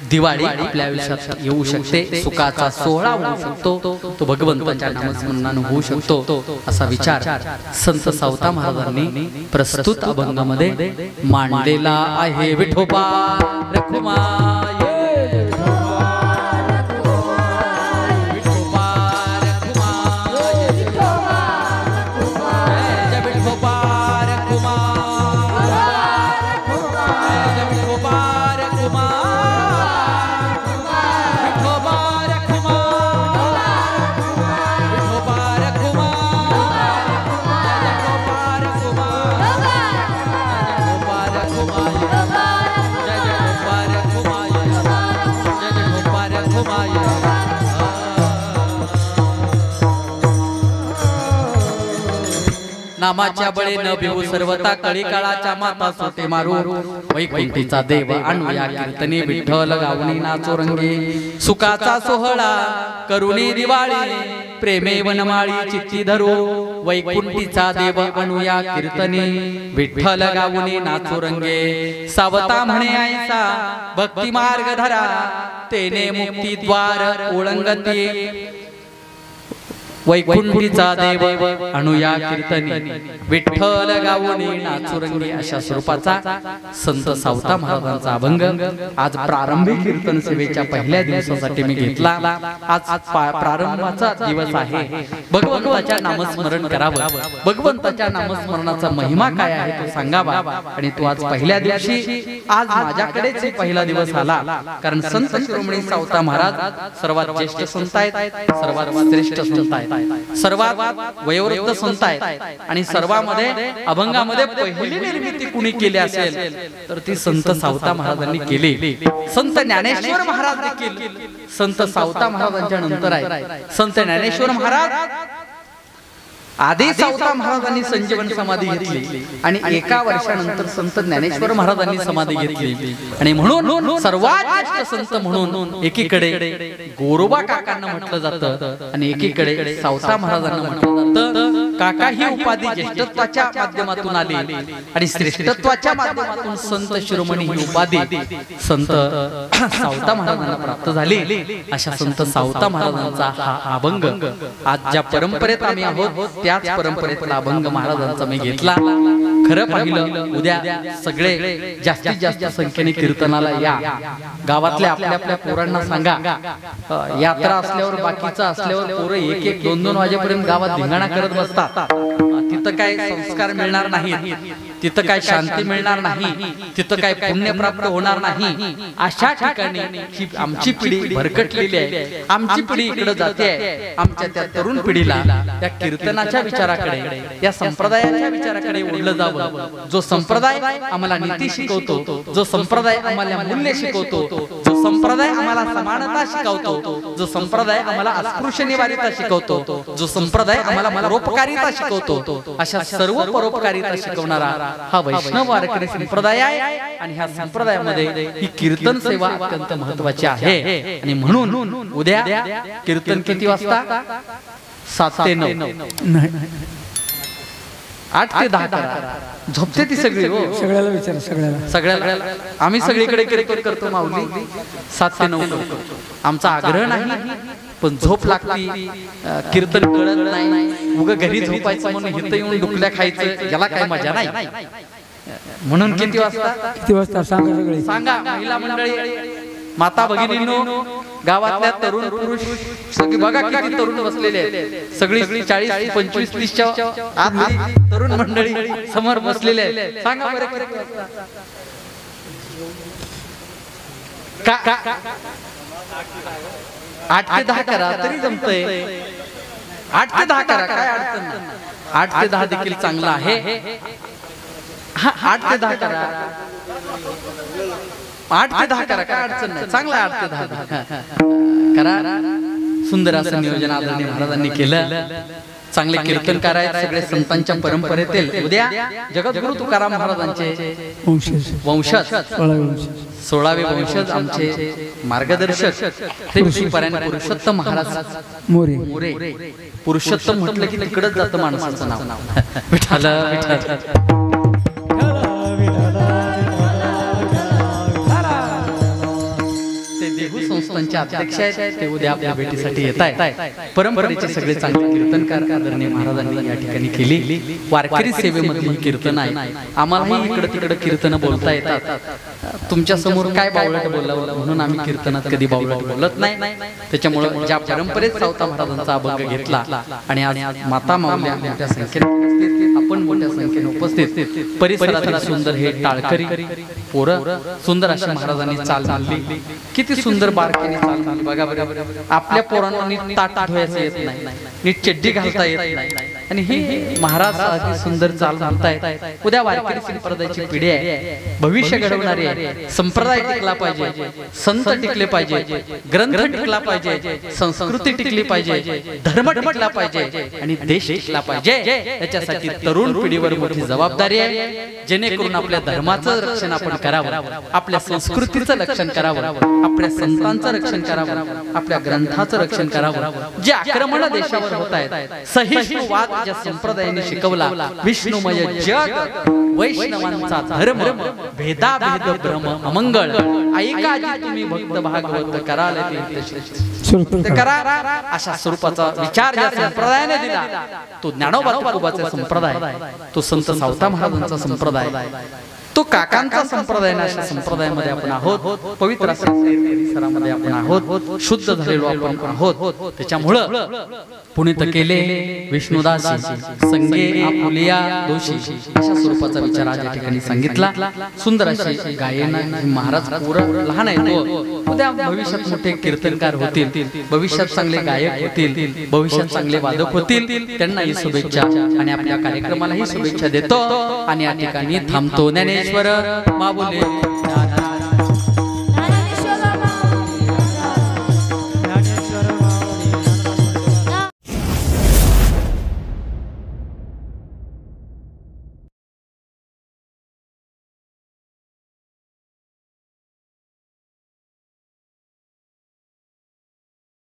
दिवाळी आपल्या आयुष्यात येऊ शकते, सुखाचा सोहळा होऊ शकतो, तो भगवंताच्या नामस्मरणाने होऊ शकतो, असा विचार संत सावता महाराजांनी प्रस्तुत अभंगामध्ये मांडलेला आहे. विठोबा रखुमाई, नामाच्या बळे न भिवू सर्वता कळी काळाच्या माता सोटे मारू. वैकुंठीचा देव आणूया कीर्तने, विठ्ठल गावणी नाचो रंगे. सुखाचा सोहळा करुणी दिवाळी, प्रेमे वनमाळी चित्ती धरू. वैकुंठीचा देव आणूया कीर्तने, विठ्ठल गावणी नाचो रंगे. सावता म्हणे ऐसा भक्ती मार्ग धरा, तेने मुक्ती द्वार ओळंगते. वैकुंठीचा देव आणूया कीर्तनी, विठ्ठल गावोनी नाचुरंगी. अशा स्वरूपाचा संत सावता महाराजांचा अभंग आज प्रारंभिक कीर्तन सेवेच्या पहिल्या दिवसासाठी मी घेतला. आज प्रारंभाचा दिवस आहे. भगवंताच्या नामस्मरण करावं, भगवंताच्या नामस्मरणाचा महिमा काय आहे तो सांगावा. आणि तो आज पहिल्या दिवशी, आज माझ्याकडेच पहिला दिवस आला, कारण संत शिरोमणी सावता महाराज सर्वात ज्येष्ठ संत आहेत, सर्वात श्रेष्ठ संत आहेत, सर्वात वयोवृद्ध संत आहेत. आणि सर्वांमध्ये अभंगामध्ये पहिली निर्मिती कुणी केली असेल तर ती संत सावता महाराजांनी केली. संत ज्ञानेश्वर महाराज देखील संत सावता महाराजांच्या नंतर आहे. संत ज्ञानेश्वर महाराज आधी सावता महाराजांनी संजीवन समाधी घेतली आणि एका वर्षानंतर संत ज्ञानेश्वर महाराजांनी समाधी घेतली. आणि म्हणून सर्वात ज्येष्ठ संत म्हणून एकीकडे गोरोबा काकांना म्हटलं जातं आणि एकीकडे सावता महाराजांना म्हटलं जातं. काका ही उपाधी ज्येष्ठत्वाच्या माध्यमातून आली आणि श्रेष्ठत्वाच्या माध्यमातून संत शिरोमणी ही उपाधी संत सावता महाराजांना प्राप्त झाली. अशा संत सावता महाराजांचा हा अभंग आज ज्या परंपरेत आम्ही आहोत त्याच परंपरेतला अभंग महाराजांचा मी घेतला. खरं पाहिलं उद्या सगळे जास्तीत जास्त संख्येने कीर्तनाला या. गावातल्या आपल्या आपल्या पोरांना सांगा, यात्रा असल्यावर बाकीचं असल्यावर पोरं 1-1, 2-2 वाजेपर्यंत गावात धिंगाणा करत बसतात. तिथं काय संस्कार मिळणार नाही, तिथं काय शांती मिळणार नाही, तिथं काय पुण्य प्राप्त होणार नाही. अशा ठिकाणी आमची पिढी भरकटलेली आहे, आमची पिढी इकडे जाते. आमच्या त्या तरुण पिढीला त्या कीर्तनाच्या विचाराकडे, या संप्रदायाच्या विचाराकडे ओढलं जावं. जो संप्रदाय आम्हाला नीती शिकवतो, जो संप्रदाय आम्हाला मूल्य शिकवतो, जो संप्रदाय आम्हाला समानता शिकवतो, जो संप्रदाय आम्हाला अस्पृश्य निवारिता शिकवतो, जो संप्रदाय आम्हाला परोपकारिता शिकवतो, अशा सर्व परोपकारिता शिकवणारा हा वैष्णव वारकरी संप्रदाय आहे. आणि ह्या संप्रदायामध्ये ही कीर्तन सेवा अत्यंत महत्वाची आहे. आणि म्हणून उद्या कीर्तन किती वाजता? 7 ते 9, 8 ते 10 करा. झोपते ती सगळी हो, सगळ्याला विचार, सगळ्याला. आम्ही सगळीकडे कीर्तन करतो माऊली, 7 ते 9 करतो. आमचा आग्रह नाही, पण झोप लागती, कीर्तन कळत नाही. उगा घरी झोपायचं म्हणून इथं येऊन डुकल्या खायचं, याला काय मजा नाही. म्हणून किती वाजता? किती वाजता सांगा, सगळे सांगा. महिला मंडळी माता भगिनींनो, गावातल्या तरुण पुरुष सगळी बघा किती तरुण बसलेले आहेत. सगळी 40, 25, 30च्या आतली तरुण मंडळी समोर बसलेले आहेत. सांगा बरं किती वाजता? का 8 ते 10 करा तरी जमतंय. 8 ते 10 करा, काय अडचण नाही. 8 ते 10 देखील चांगला आहे. 8 ते 10 करा, 8 ते 10 करा, काय अडचण नाही. चांगला 8 ते 10 करा. सुंदर असं नियोजन आदरणीय महाराजांनी केलं. चांगले कीर्तनकार आहेत, सगळे संतांच्या परंपरेतील. उद्या जगद्गुरु तुकाराम महाराजांचे वंशज 16वे वंशज आमचे मार्गदर्शक श्री पुरुषोत्तम महाराज मोरे. पुरुषोत्तम म्हटलं की तिकडच जातं माणसाचं नाव. विठ्ठल विठ्ठल. संस्थांचे अध्यक्ष आहेत, ते उद्या आपल्या भेटीसाठी येत आहेत. परंपरेचे सगळे चांगले कीर्तनकार आदरणीय महाराजांनी या ठिकाणी केली. वारकरी सेवेमधली कीर्तन आहे. आम्हालाही इकडे तिकडे कीर्तन बोलता येतात. तुमच्या समोर काय बावळट बोलावं म्हणून आम्ही कीर्तनात कधी बावळट बोलत नाही. त्याच्यामुळे ज्या परंपरेत सावता महाराजांचा अभंग घेतला आणि आज माता माऊल्या मोठ्या संख्येने, आपण मोठ्या संख्येने उपस्थित, परिसरातील सुंदर हे टाळकरी पोरं सुंदर अशा महाराजांनी चाल मांडली. किती सुंदर बारकाईने चाल मांडली बघा बघा. आपल्या पोरांना नीट ताट धुवायचं येत नाही, नीट चड्डी घालता येत नाही, आणि हे महाराज अगदी सुंदर चाल घालतायत. उद्या वारकरी संप्रदायाची पिढी आहे, भविष्य घडवणारी आहे. संप्रदाय टिकला पाहिजे, संत टिकले पाहिजे, ग्रंथ टिकला पाहिजे, संस्कृती टिकली पाहिजे, धर्म टिकला पाहिजे आणि देश टिकला पाहिजे. याच्यासाठी तरुण पिढीवर मोठी जबाबदारी आहे. जेणेकरून आपल्या धर्माचं रक्षण आपण करावं, आपल्या संस्कृतीचं रक्षण करावं, आपल्या संतांचं रक्षण करावं, आपल्या ग्रंथाचं रक्षण करावं. जे आक्रमण देशावर होत आहेत, सहिष्णुवाद ज्या संप्रदायाने शिकवला, विष्णुमय जग, वैष्णवांचा धर्म, भेदाभेद भ्रम अमंगळ, ऐका जी तुम्ही भक्त भागवत कराल ते करा. अशा स्वरूपाचा विचार ज्या संप्रदायाने दिला, तो ज्ञानोबा तुकोबाचा संप्रदाय, तो संत सावता महाराजांचा संप्रदाय, तो काकांचा संप्रदाय. अशा संप्रदायामध्ये आपण आहोत, पवित्र परिसरामध्ये आपण आहोत, शुद्ध झालेलो आपण आहोत. त्याच्यामुळं पुनीत केले विष्णुदासी, संगे आपुलिया दोषी, अशा स्वरूपाचा विचार आज या ठिकाणी सांगितला. सुंदर असे गायन महाराज पोरं लहान आहेत, उद्या भविष्यात मोठे कीर्तनकार होतील, भविष्यात चांगले गायक होतील, भविष्यात चांगले वादक होतील. त्यांनाही शुभेच्छा आणि आपल्या कार्यक्रमालाही शुभेच्छा देतो आणि या ठिकाणी थांबतो. ज्ञानेश्वर माऊली.